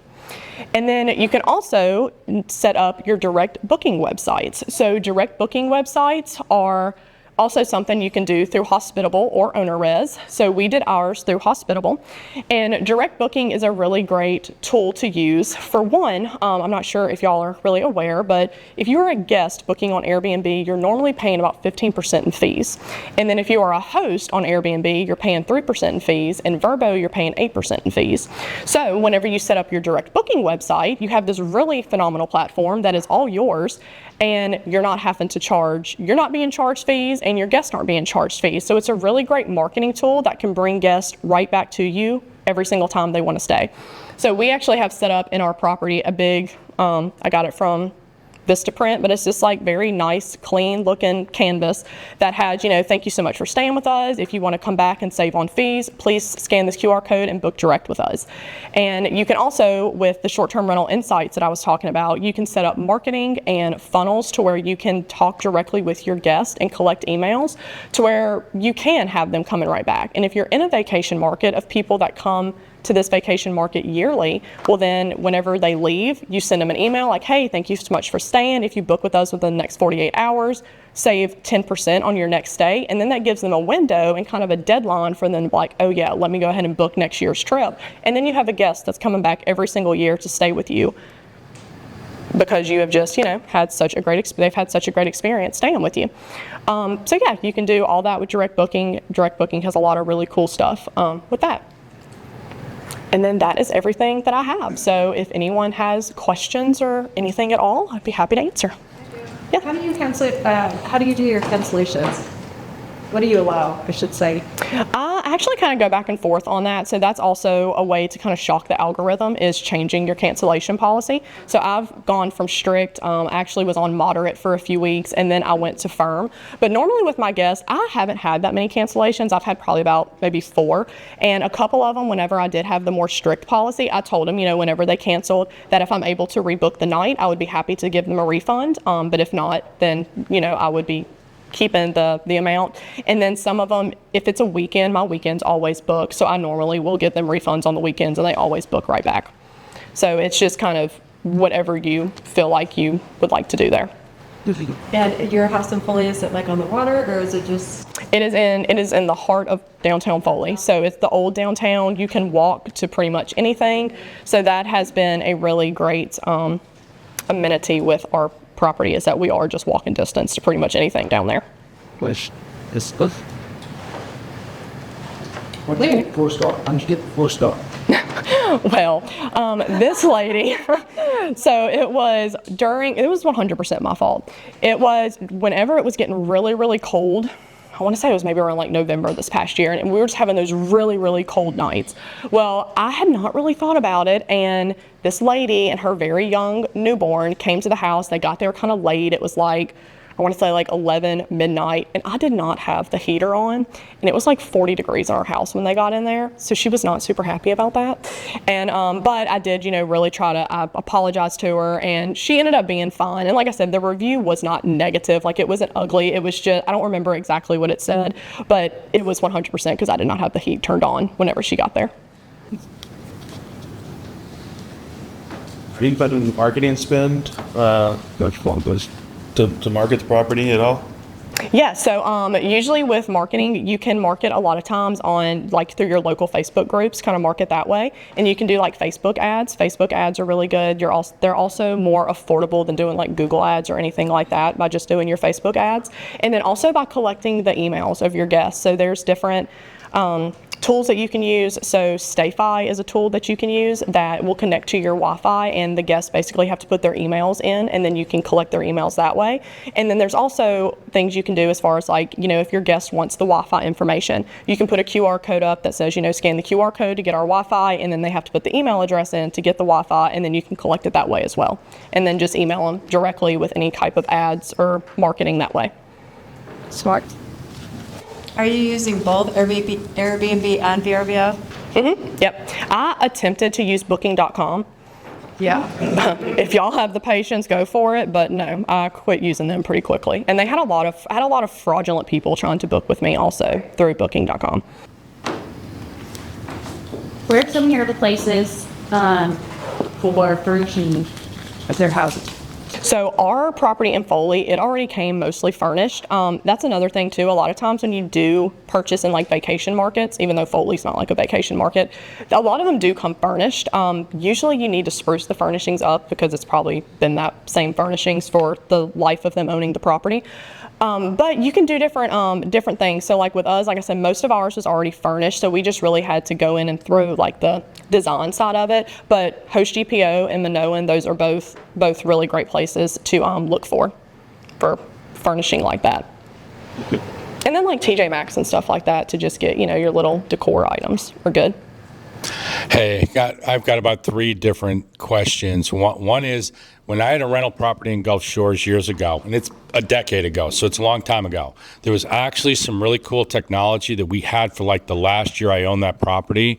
Speaker 2: And then you can also set up your direct booking websites. So direct booking websites are also something you can do through Hospitable or OwnerRez. So we did ours through Hospitable. And direct booking is a really great tool to use. For one, I'm not sure if y'all are really aware, but if you're a guest booking on Airbnb, you're normally paying about 15% in fees. And then if you are a host on Airbnb, you're paying 3% in fees. And Vrbo, you're paying 8% in fees. So whenever you set up your direct booking website, you have this really phenomenal platform that is all yours, and you're not having to you're not being charged fees, and your guests aren't being charged fees. So it's a really great marketing tool that can bring guests right back to you every single time they want to stay. So we actually have set up in our property a big, I got it from Vistaprint, but it's just like very nice, clean looking canvas that has, thank you so much for staying with us. If you want to come back and save on fees, please scan this QR code and book direct with us. And you can also, with the short-term rental insights that I was talking about, you can set up marketing and funnels to where you can talk directly with your guests and collect emails to where you can have them coming right back. And if you're in a vacation market of people that come to this vacation market yearly, well then whenever they leave, you send them an email like, hey, thank you so much for staying. If you book with us within the next 48 hours, save 10% on your next stay. And then that gives them a window and kind of a deadline for them like, oh yeah, let me go ahead and book next year's trip. And then you have a guest that's coming back every single year to stay with you because you have just, had such a great, they've had such a great experience staying with you. So yeah, you can do all that with direct booking. Direct booking has a lot of really cool stuff with that. And then that is everything that I have. So if anyone has questions or anything at all, I'd be happy to answer. Yeah.
Speaker 3: How do you cancel? How do you do your cancellations? What do you allow, I should say?
Speaker 2: I actually kind of go back and forth on that. So that's also a way to kind of shock the algorithm, is changing your cancellation policy. So I've gone from strict, actually was on moderate for a few weeks, and then I went to firm. But normally with my guests, I haven't had that many cancellations. I've had probably about maybe 4. And a couple of them, whenever I did have the more strict policy, I told them, whenever they canceled, that if I'm able to rebook the night, I would be happy to give them a refund. But if not, then, I would be keeping the amount. And then some of them, if it's a weekend, my weekends always book. So I normally will give them refunds on the weekends, and they always book right back. So it's just kind of whatever you feel like you would like to do there.
Speaker 3: And your house in Foley, is it like on the water, or is it just?
Speaker 2: It is in the heart of downtown Foley. So it's the old downtown. You can walk to pretty much anything. So that has been a really great amenity with our property, is that we are just walking distance to pretty much anything down there.
Speaker 11: Pues esto. What did you get 4-star? How did you get 4-star?
Speaker 2: Well, this lady, so it was 100% my fault. It was whenever it was getting really, really cold. I want to say it was maybe around like November this past year, and we were just having those really, really cold nights. Well, I had not really thought about it, and this lady and her very young newborn came to the house. They got there kind of late. It was like I want to say like 11 midnight, and I did not have the heater on, and it was like 40 degrees in our house when they got in there, so she was not super happy about that. And but I did, really try to, I apologized to her, and she ended up being fine. And like I said, the review was not negative, like it wasn't ugly, it was just, I don't remember exactly what it said, but it was 100% because I did not have the heat turned on whenever she got there.
Speaker 5: Are you putting marketing spend to market the property at all?
Speaker 2: Yeah, so usually with marketing, you can market a lot of times on like through your local Facebook groups, kind of market that way. And you can do like Facebook ads. Facebook ads are really good. They're also more affordable than doing like Google ads or anything like that by just doing your Facebook ads. And then also by collecting the emails of your guests. So there's different tools that you can use. So StayFi is a tool that you can use that will connect to your Wi-Fi, and the guests basically have to put their emails in, and then you can collect their emails that way. And then there's also things you can do as far as like, if your guest wants the Wi-Fi information, you can put a QR code up that says, scan the QR code to get our Wi-Fi, and then they have to put the email address in to get the Wi-Fi, and then you can collect it that way as well. And then just email them directly with any type of ads or marketing that way.
Speaker 3: Smart. Are you using both Airbnb and VRBO?
Speaker 2: Mm-hmm. Yep. I attempted to use Booking.com.
Speaker 3: Yeah.
Speaker 2: If y'all have the patience, go for it. But no, I quit using them pretty quickly. And they had a lot of fraudulent people trying to book with me also through Booking.com.
Speaker 1: Where are some of the places for furnishing their houses?
Speaker 2: So our property in Foley, it already came mostly furnished. That's another thing too. A lot of times when you do purchase in like vacation markets, even though Foley's not like a vacation market, a lot of them do come furnished. Usually you need to spruce the furnishings up because it's probably been that same furnishings for the life of them owning the property. But you can do different things. So like with us, like I said, most of ours was already furnished, so we just really had to go in and throw like the design side of it. But Host GPO and Minoan, those are both really great places to look for furnishing like that. And then like TJ Maxx and stuff like that to just get your little decor items are good.
Speaker 13: Hey, I've got about 3 different questions. One is, when I had a rental property in Gulf Shores years ago, and it's a decade ago, so it's a long time ago, there was actually some really cool technology that we had for like the last year I owned that property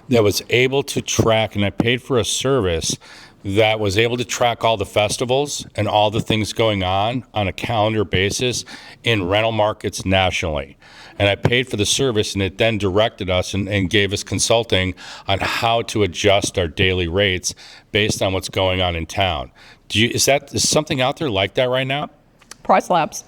Speaker 13: that was able to track, and I paid for a service that was able to track all the festivals and all the things going on a calendar basis in rental markets nationally. And I paid for the service, and it then directed us and gave us consulting on how to adjust our daily rates based on what's going on in town. Is something out there like that right now?
Speaker 2: Price Labs.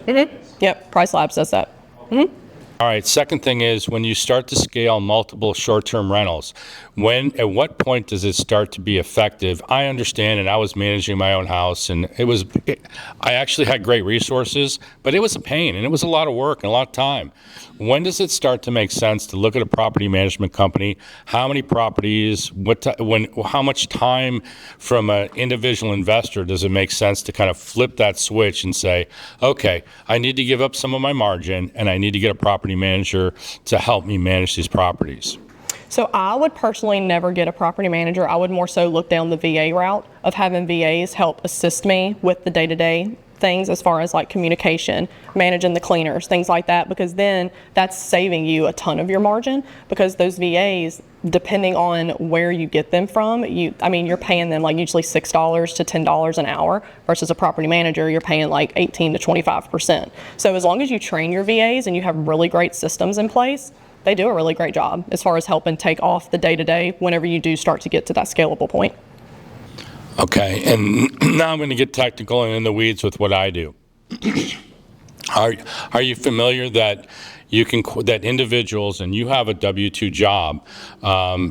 Speaker 2: Yep, Price Labs does that. Mm-hmm.
Speaker 13: All right, second thing is, when you start to scale multiple short-term rentals, at what point does it start to be effective? I understand, and I was managing my own house, and I actually had great resources, but it was a pain, and it was a lot of work and a lot of time. When does it start to make sense to look at a property management company? How many properties, how much time from an individual investor does it make sense to kind of flip that switch and say, okay, I need to give up some of my margin, and I need to get a property manager to help me manage these properties?
Speaker 2: So I would personally never get a property manager. I would more so look down the VA route of having VAs help assist me with the day-to-day things as far as like communication, managing the cleaners, things like that, because then that's saving you a ton of your margin, because those VAs, depending on where you get them from, you're paying them like usually $6 to $10 an hour versus a property manager, you're paying like 18 to 25%. So as long as you train your VAs and you have really great systems in place, they do a really great job as far as helping take off the day-to-day whenever you do start to get to that scalable point.
Speaker 13: Okay, and now I'm going to get technical and in the weeds with what I do. Are you familiar that that individuals, and you have a W-2 job,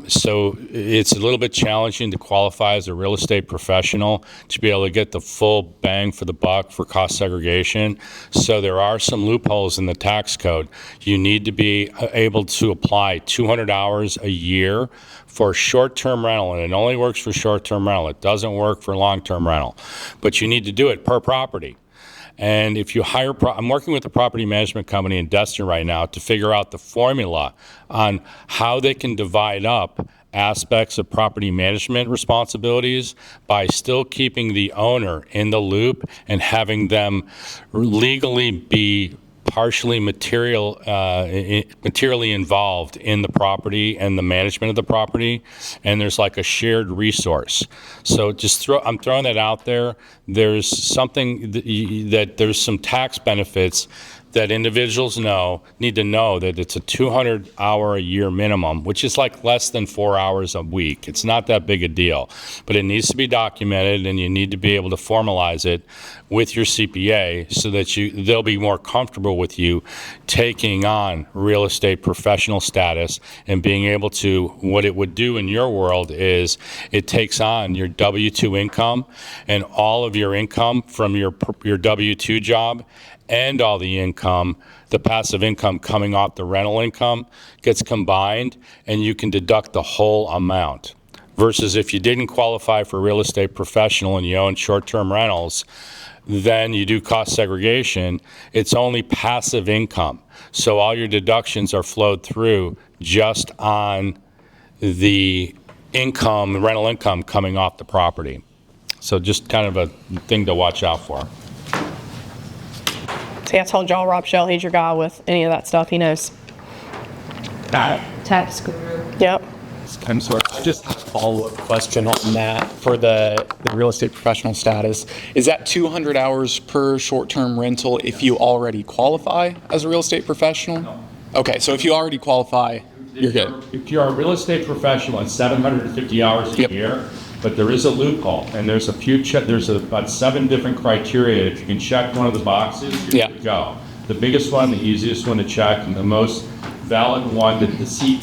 Speaker 13: so it's a little bit challenging to qualify as a real estate professional to be able to get the full bang for the buck for cost segregation. So there are some loopholes in the tax code. You need to be able to apply 200 hours a year for short-term rental, and it only works for short-term rental. It doesn't work for long-term rental, but you need to do it per property. And if you hire, I'm working with a property management company in Destin right now to figure out the formula on how they can divide up aspects of property management responsibilities by still keeping the owner in the loop and having them legally be partially materially involved in the property and the management of the property, and there's like a shared resource. So I'm throwing that out there. There's something that there's some tax benefits that individuals need to know that it's a 200-hour-a-year minimum, which is like less than 4 hours a week. It's not that big a deal, but it needs to be documented, and you need to be able to formalize it with your CPA so that they'll be more comfortable with you taking on real estate professional status and being able to, what it would do in your world is it takes on your W-2 income and all of your income from your W-2 job and all the income, the passive income coming off the rental income gets combined, and you can deduct the whole amount. Versus if you didn't qualify for real estate professional and you own short-term rentals, then you do cost segregation, it's only passive income. So all your deductions are flowed through just on the income, rental income coming off the property. So just kind of a thing to watch out for.
Speaker 2: See, I told y'all Rob Shell, he's your guy with any of that stuff. He knows.
Speaker 3: Tax guru.
Speaker 2: Yep.
Speaker 19: I'm sorry, just a follow-up question on that for the real estate professional status. Is that 200 hours per short-term rental if you already qualify as a real estate professional? No. Okay, so if you already qualify, you're good.
Speaker 13: If you're a real estate professional, it's 750 hours a year, but there is a loophole, and there's about 7 different criteria. If you can check one of the boxes, you're good to go. The biggest one, the easiest one to check, and the most valid one that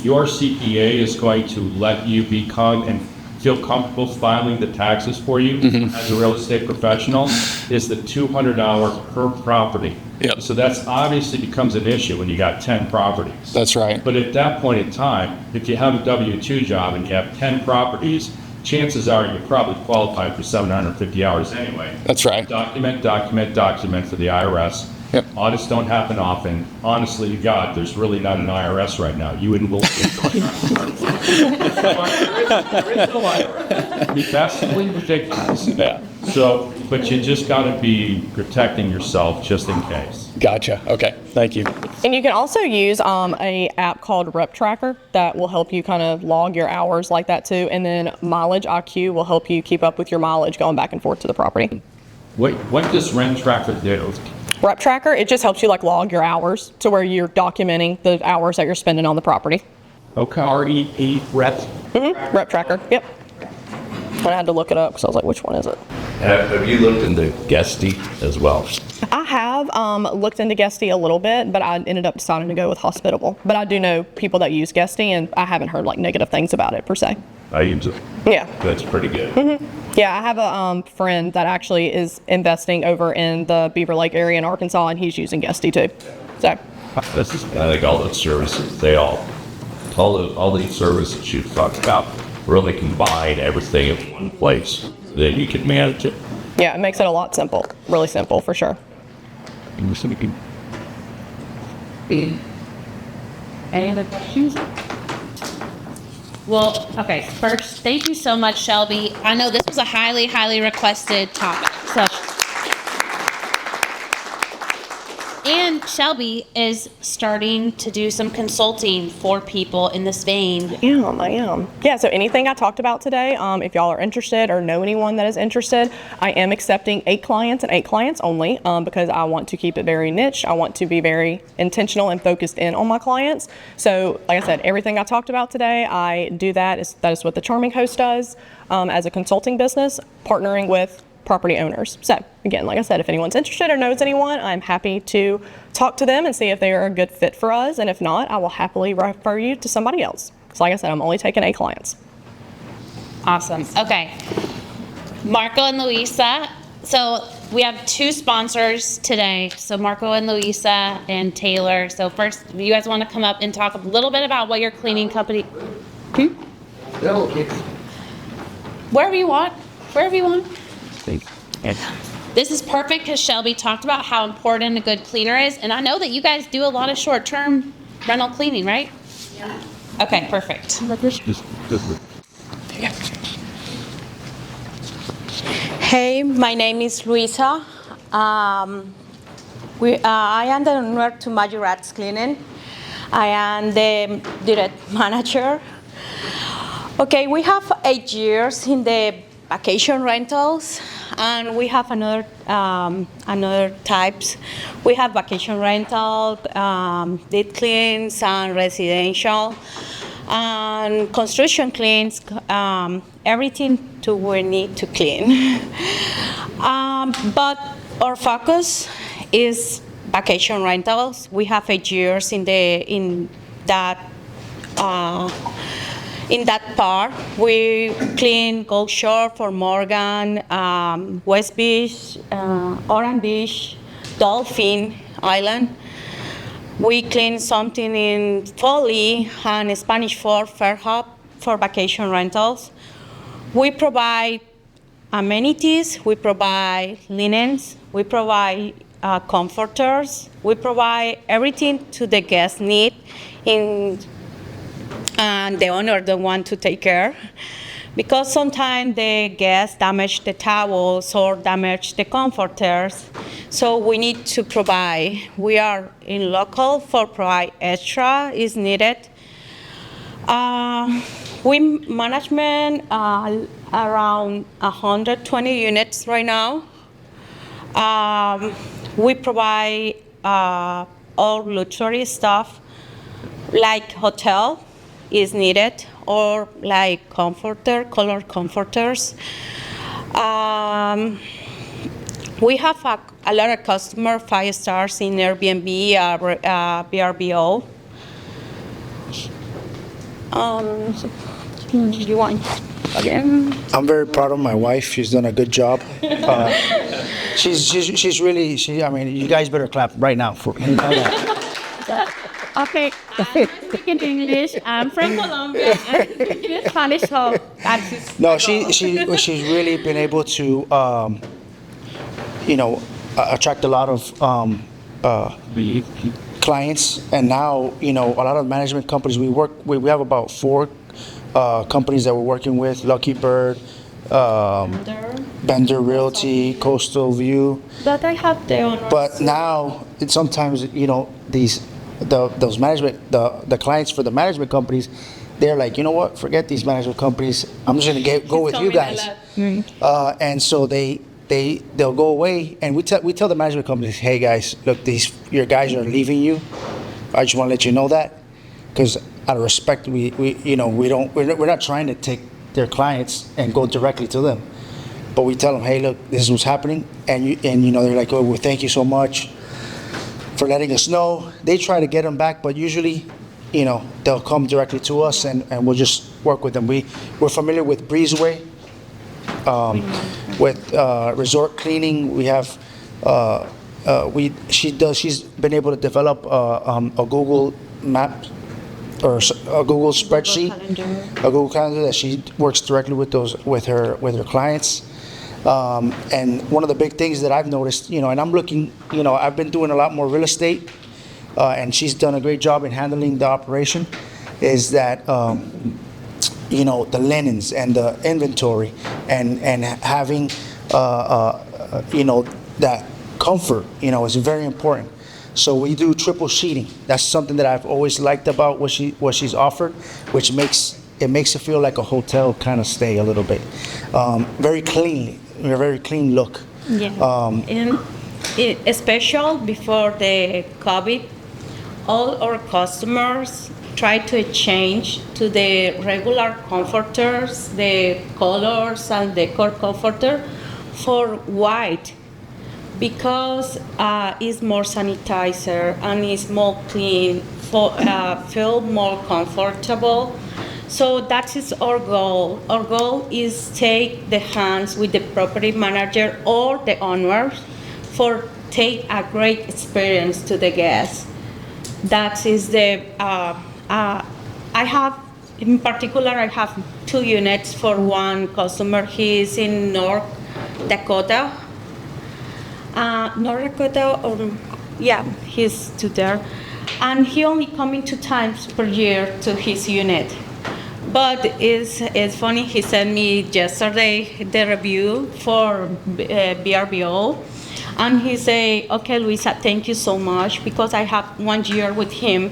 Speaker 13: your CPA is going to let you become and feel comfortable filing the taxes for you as a real estate professional is the 200 hours per property.
Speaker 19: Yep.
Speaker 13: So that's obviously becomes an issue when you got 10 properties.
Speaker 19: That's right.
Speaker 13: But at that point in time, if you have a W-2 job and you have 10 properties, chances are you probably qualify for 750 hours anyway.
Speaker 19: That's right.
Speaker 13: Document for the IRS.
Speaker 19: Yep.
Speaker 13: Audits don't happen often. Honestly to God, there's really not an IRS right now. You wouldn't believe it. There is no IRS. It's absolutely ridiculous.
Speaker 19: Yeah.
Speaker 13: So, but you just got to be protecting yourself just in case.
Speaker 19: Gotcha. Okay. Thank you.
Speaker 2: And you can also use a app called Rep Tracker that will help you kind of log your hours like that too. And then Mileage IQ will help you keep up with your mileage going back and forth to the property.
Speaker 13: What does Rent Tracker do?
Speaker 2: Rep Tracker, it just helps you like log your hours to where you're documenting the hours that you're spending on the property.
Speaker 13: Okay.
Speaker 19: REP, Rep?
Speaker 2: Mm-hmm. Rep Tracker, yep. I had to look it up because I was like, which one is it?
Speaker 4: Have you looked into Guesty as well?
Speaker 2: I have looked into Guesty a little bit, but I ended up deciding to go with Hospitable. But I do know people that use Guesty, and I haven't heard like negative things about it per se.
Speaker 4: I use it.
Speaker 2: Yeah.
Speaker 4: That's pretty good.
Speaker 2: Mm-hmm. Yeah, I have a friend that actually is investing over in the Beaver Lake area in Arkansas, and he's using Guesty too. So.
Speaker 4: I think all those services, all these services you've talked about really combine everything in one place. Then you can manage it.
Speaker 2: Yeah, it makes it a lot simple. Really simple for sure.
Speaker 3: Any other questions?
Speaker 1: Well, okay, first, thank you so much, Shelby. I know this was a highly, highly requested topic. So, and Shelby is starting to do some consulting for people in this vein.
Speaker 2: I am. Yeah, so anything I talked about today, if y'all are interested or know anyone that is interested, I am accepting 8 clients and 8 clients only because I want to keep it very niche. I want to be very intentional and focused in on my clients. So, like I said, everything I talked about today, I do that. That is what the Charming Host does as a consulting business, partnering with property owners. So again, like I said, if anyone's interested or knows anyone, I'm happy to talk to them and see if they are a good fit for us. And if not, I will happily refer you to somebody else. Because like I said, I'm only taking 8 clients.
Speaker 1: Awesome. Okay. Marco and Luisa. So we have 2 sponsors today. So Marco and Luisa and Taylor. So first, you guys want to come up and talk a little bit about what your cleaning company... Wherever you want. Wherever you want. This is perfect because Shelby talked about how important a good cleaner is, and I know that you guys do a lot of short-term rental cleaning, right?
Speaker 22: Yeah.
Speaker 1: Okay, perfect.
Speaker 15: Hey, my name is Luisa. I am the owner to Magic Rats Cleaning. I am the direct manager. Okay, we have 8 years in the vacation rentals, and we have another types. We have vacation rental, deep cleans, and residential, and construction cleans. Everything we need to clean. But our focus is vacation rentals. We have 8 years in that part. We clean Gulf Shore, Fort Morgan, West Beach, Orange Beach, Dolphin Island. We clean something in Foley and Spanish Fort, Fairhope for vacation rentals. We provide amenities, we provide linens, we provide comforters, we provide everything to the guest need, and the owner don't want to take care. Because sometimes the guests damage the towels or damage the comforters, so we need to provide. We are in local for provide extra is needed. We management around 120 units right now. We provide all luxury stuff like hotel is needed, or like color comforters. We have a lot of customer 5 stars in Airbnb, VRBO. You want again?
Speaker 14: I'm very proud of my wife. She's done a good job. She's really. I mean, you guys better clap right now for me.
Speaker 1: Okay, I'm speaking English. I'm from Colombia. I'm speaking Spanish, so that's
Speaker 14: No, she's really been able to, attract a lot of clients, and now a lot of management companies we work with. We have about 4 companies that we're working with: Lucky Bird, Bender Realty, Coastal View.
Speaker 15: But I have the owners.
Speaker 14: But now, sometimes those management, the clients for the management companies, they're like, you know what? Forget these management companies. I'm just gonna go with you guys. And so they'll go away, and we tell the management companies, hey guys, look, your guys are leaving you. I just want to let you know that, because out of respect, we're not trying to take their clients and go directly to them, but we tell them, hey, look, this is what's happening, and they're like, oh, well, thank you so much for letting us know. They try to get them back, but usually, they'll come directly to us, and we'll just work with them. We're familiar with Breezeway, with resort cleaning. We have she's been able to develop a Google map or a Google spreadsheet, a Google calendar that she works directly with her clients. And one of the big things that I've noticed, and I'm looking, I've been doing a lot more real estate, and she's done a great job in handling the operation, is that, the linens and the inventory and having, that comfort, is very important. So we do triple sheeting. That's something that I've always liked about what she's offered, which makes it feel like a hotel kind of stay a little bit. Very clean. A very clean look.
Speaker 15: Yeah. And especially before the COVID, all our customers try to change to the regular comforters, the colors and decor comforter for white, because it's more sanitizer and it's more clean, feel more comfortable. So that is our goal. Our goal is take the hands with the property manager or the owner for take a great experience to the guests. That is I have, in particular, I have 2 units for one customer. He's in North Dakota. North Dakota, he's to there. and he only coming 2 times per year to his unit. But it's funny, he sent me yesterday the review for BRBO, and he say, okay, Luisa, thank you so much, because I have 1 year with him,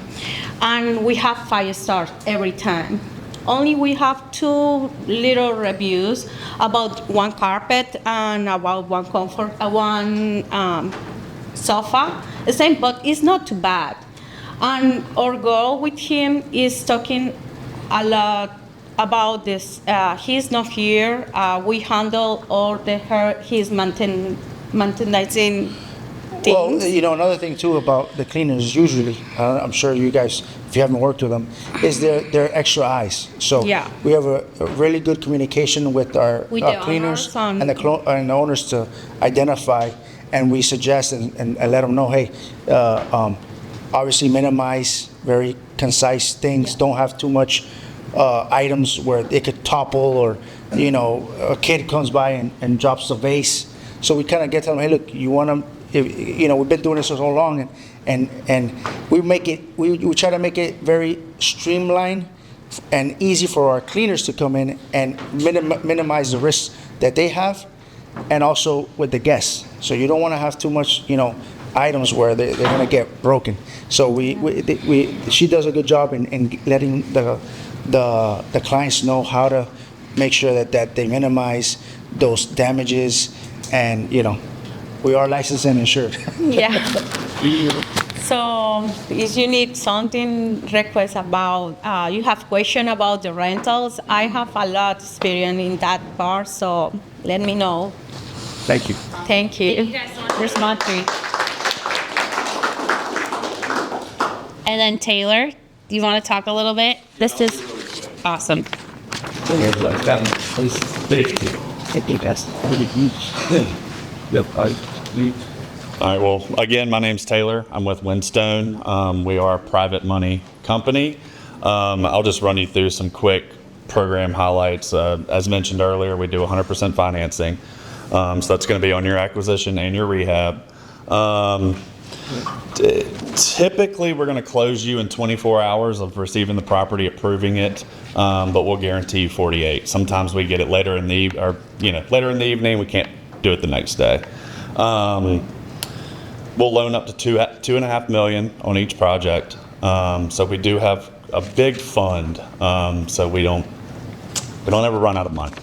Speaker 15: and we have 5 stars every time. Only we have 2 little reviews about 1 carpet and about 1 comfort, 1 sofa, the same, but it's not too bad. And our goal with him is talking a lot about this. He's not here. We handle all his maintaining things.
Speaker 6: Well, you know, another thing too about the cleaners, usually, I'm sure you guys, if you haven't worked with them, is they're extra eyes. So
Speaker 15: Yeah.
Speaker 6: we have a really good communication with our cleaners and the owners to identify, and we suggest and let them know, hey, obviously minimize very concise things. Don't have too much items where it could topple, or, you know, a kid comes by and drops a vase. So we kind of get to them, hey, look, you want to, you know, we've been doing this for so long, and we try to make it very streamlined and easy for our cleaners to come in and minimize the risks that they have, and also with the guests. So you don't want to have too much, you know, items where they're going to get broken. So she does a good job in letting the clients know how to make sure that they minimize those damages, and, you know, we are licensed and insured.
Speaker 15: Yeah. So if you need something, request about, you have question about the rentals, I have a lot of experience in that part, so let me know.
Speaker 6: Thank you.
Speaker 15: Thank you.
Speaker 1: Thank you guys so much.
Speaker 15: Here's Monty.
Speaker 1: And then Taylor, do you want to talk a little bit? This is awesome.
Speaker 9: All right, well, again, my name's Taylor. I'm with Windstone. We are a private money company. I'll just run you through some quick program highlights. As mentioned earlier, we do 100% financing. So that's going to be on your acquisition and your rehab. Typically, we're going to close you in 24 hours of receiving the property, approving it, but we'll guarantee you 48. Sometimes we get it later in the later in the evening. We can't do it the next day. We'll loan up to $2.5 million on each project. So we do have a big fund, so we don't ever run out of money.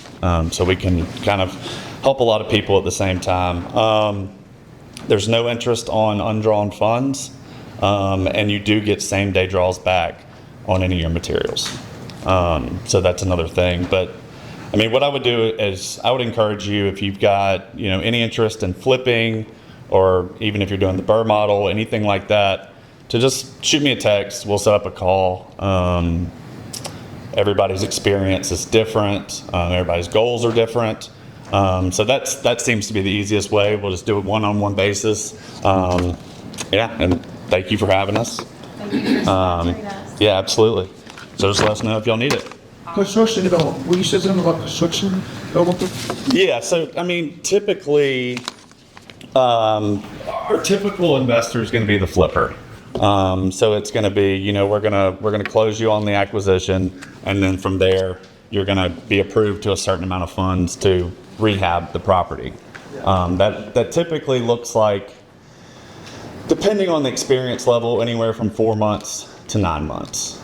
Speaker 9: So we can kind of help a lot of people at the same time. There's no interest on undrawn funds, and you do get same-day draws back on any of your materials. So that's another thing. But I mean, what I would do is I would encourage you, if you've got, you know, any interest in flipping, or even if you're doing the Burr model, anything like that, to just shoot me a text. We'll set up a call. Everybody's experience is different. Everybody's goals are different. So that seems to be the easiest way. We'll just do a one-on-one basis. Yeah, and thank you for having us.
Speaker 15: Thank you for sponsoring us.
Speaker 9: Yeah, absolutely. So just let us know if y'all need it.
Speaker 6: Construction development. Will you say something about construction development?
Speaker 9: Yeah, so I mean, typically, our typical investor is going to be the flipper. So it's going to be, you know, we're going to close you on the acquisition, and then from there, you're going to be approved to a certain amount of funds to rehab the property. That typically looks like, depending on the experience level, anywhere from 4 months to 9 months.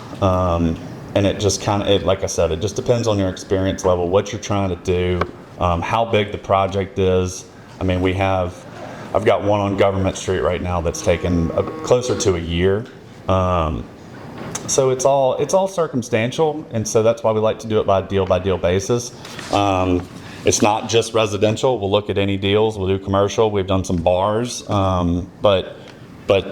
Speaker 9: And it just kind of, like I said, it just depends on your experience level, what you're trying to do, how big the project is. I mean, I've got one on Government Street right now that's taken closer to a year. So it's all circumstantial, and so that's why we like to do it by deal basis. It's not just residential. We'll look at any deals. We'll do commercial. We've done some bars, but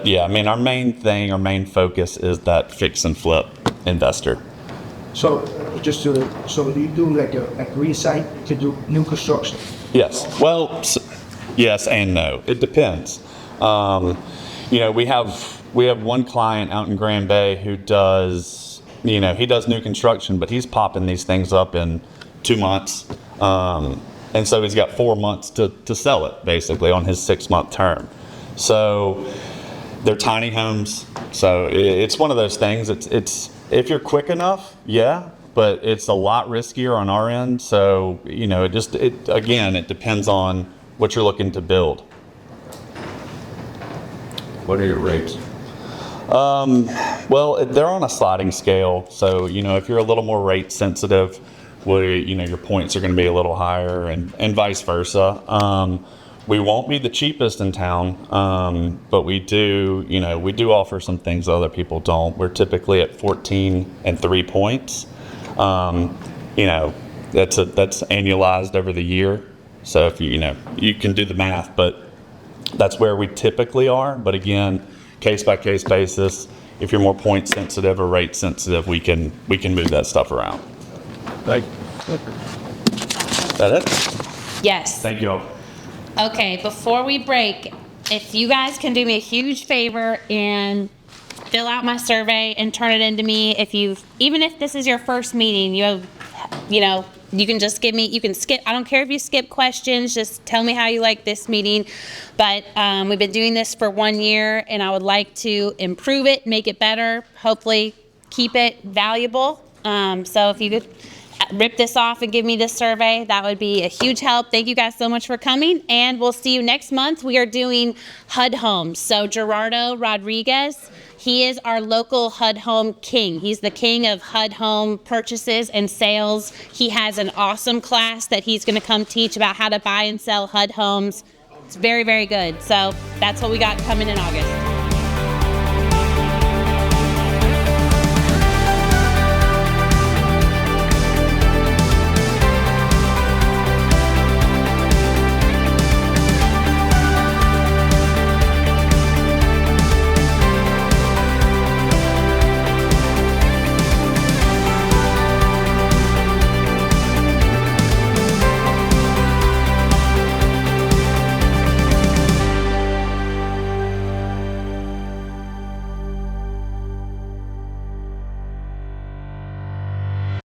Speaker 9: yeah, I mean, our main focus is that fix and flip investor.
Speaker 6: So so you do like a green site to do new construction?
Speaker 9: Yes. Well, yes and no. It depends. You know, we have one client out in Grand Bay who does, you know, he does new construction, but he's popping these things up in 2 months. And so he's got 4 months to sell it, basically, on his 6-month term. So They're tiny homes, so it's one of those things. It's if you're quick enough, yeah, but it's a lot riskier on our end. So it depends on what you're looking to build.
Speaker 4: What are your rates?
Speaker 9: Well, they're on a sliding scale, so if you're a little more rate sensitive, your points are going to be a little higher, and vice versa. We won't be the cheapest in town, but we do offer some things that other people don't. We're typically at 14 and 3 points. That's annualized over the year. So if you can do the math, but that's where we typically are. But again, case by case basis, if you're more point sensitive or rate sensitive, we can move that stuff around.
Speaker 4: Thank you.
Speaker 9: Is that it?
Speaker 1: Yes.
Speaker 9: Thank you all.
Speaker 1: Okay, before we break, if you guys can do me a huge favor and fill out my survey and turn it into me, even if this is your first meeting, you can just you can skip, I don't care if you skip questions, just tell me how you like this meeting. But we've been doing this for 1 year, and I would like to improve it, make it better, hopefully keep it valuable. So if you could rip this off and give me this survey, that would be a huge help. Thank you guys so much for coming, and we'll see you next month. We are doing HUD homes. So Gerardo Rodriguez, he is our local HUD home king. He's the king of HUD home purchases and sales. He has an awesome class that he's going to come teach about how to buy and sell HUD homes. It's very, very good. So that's what we got coming in August.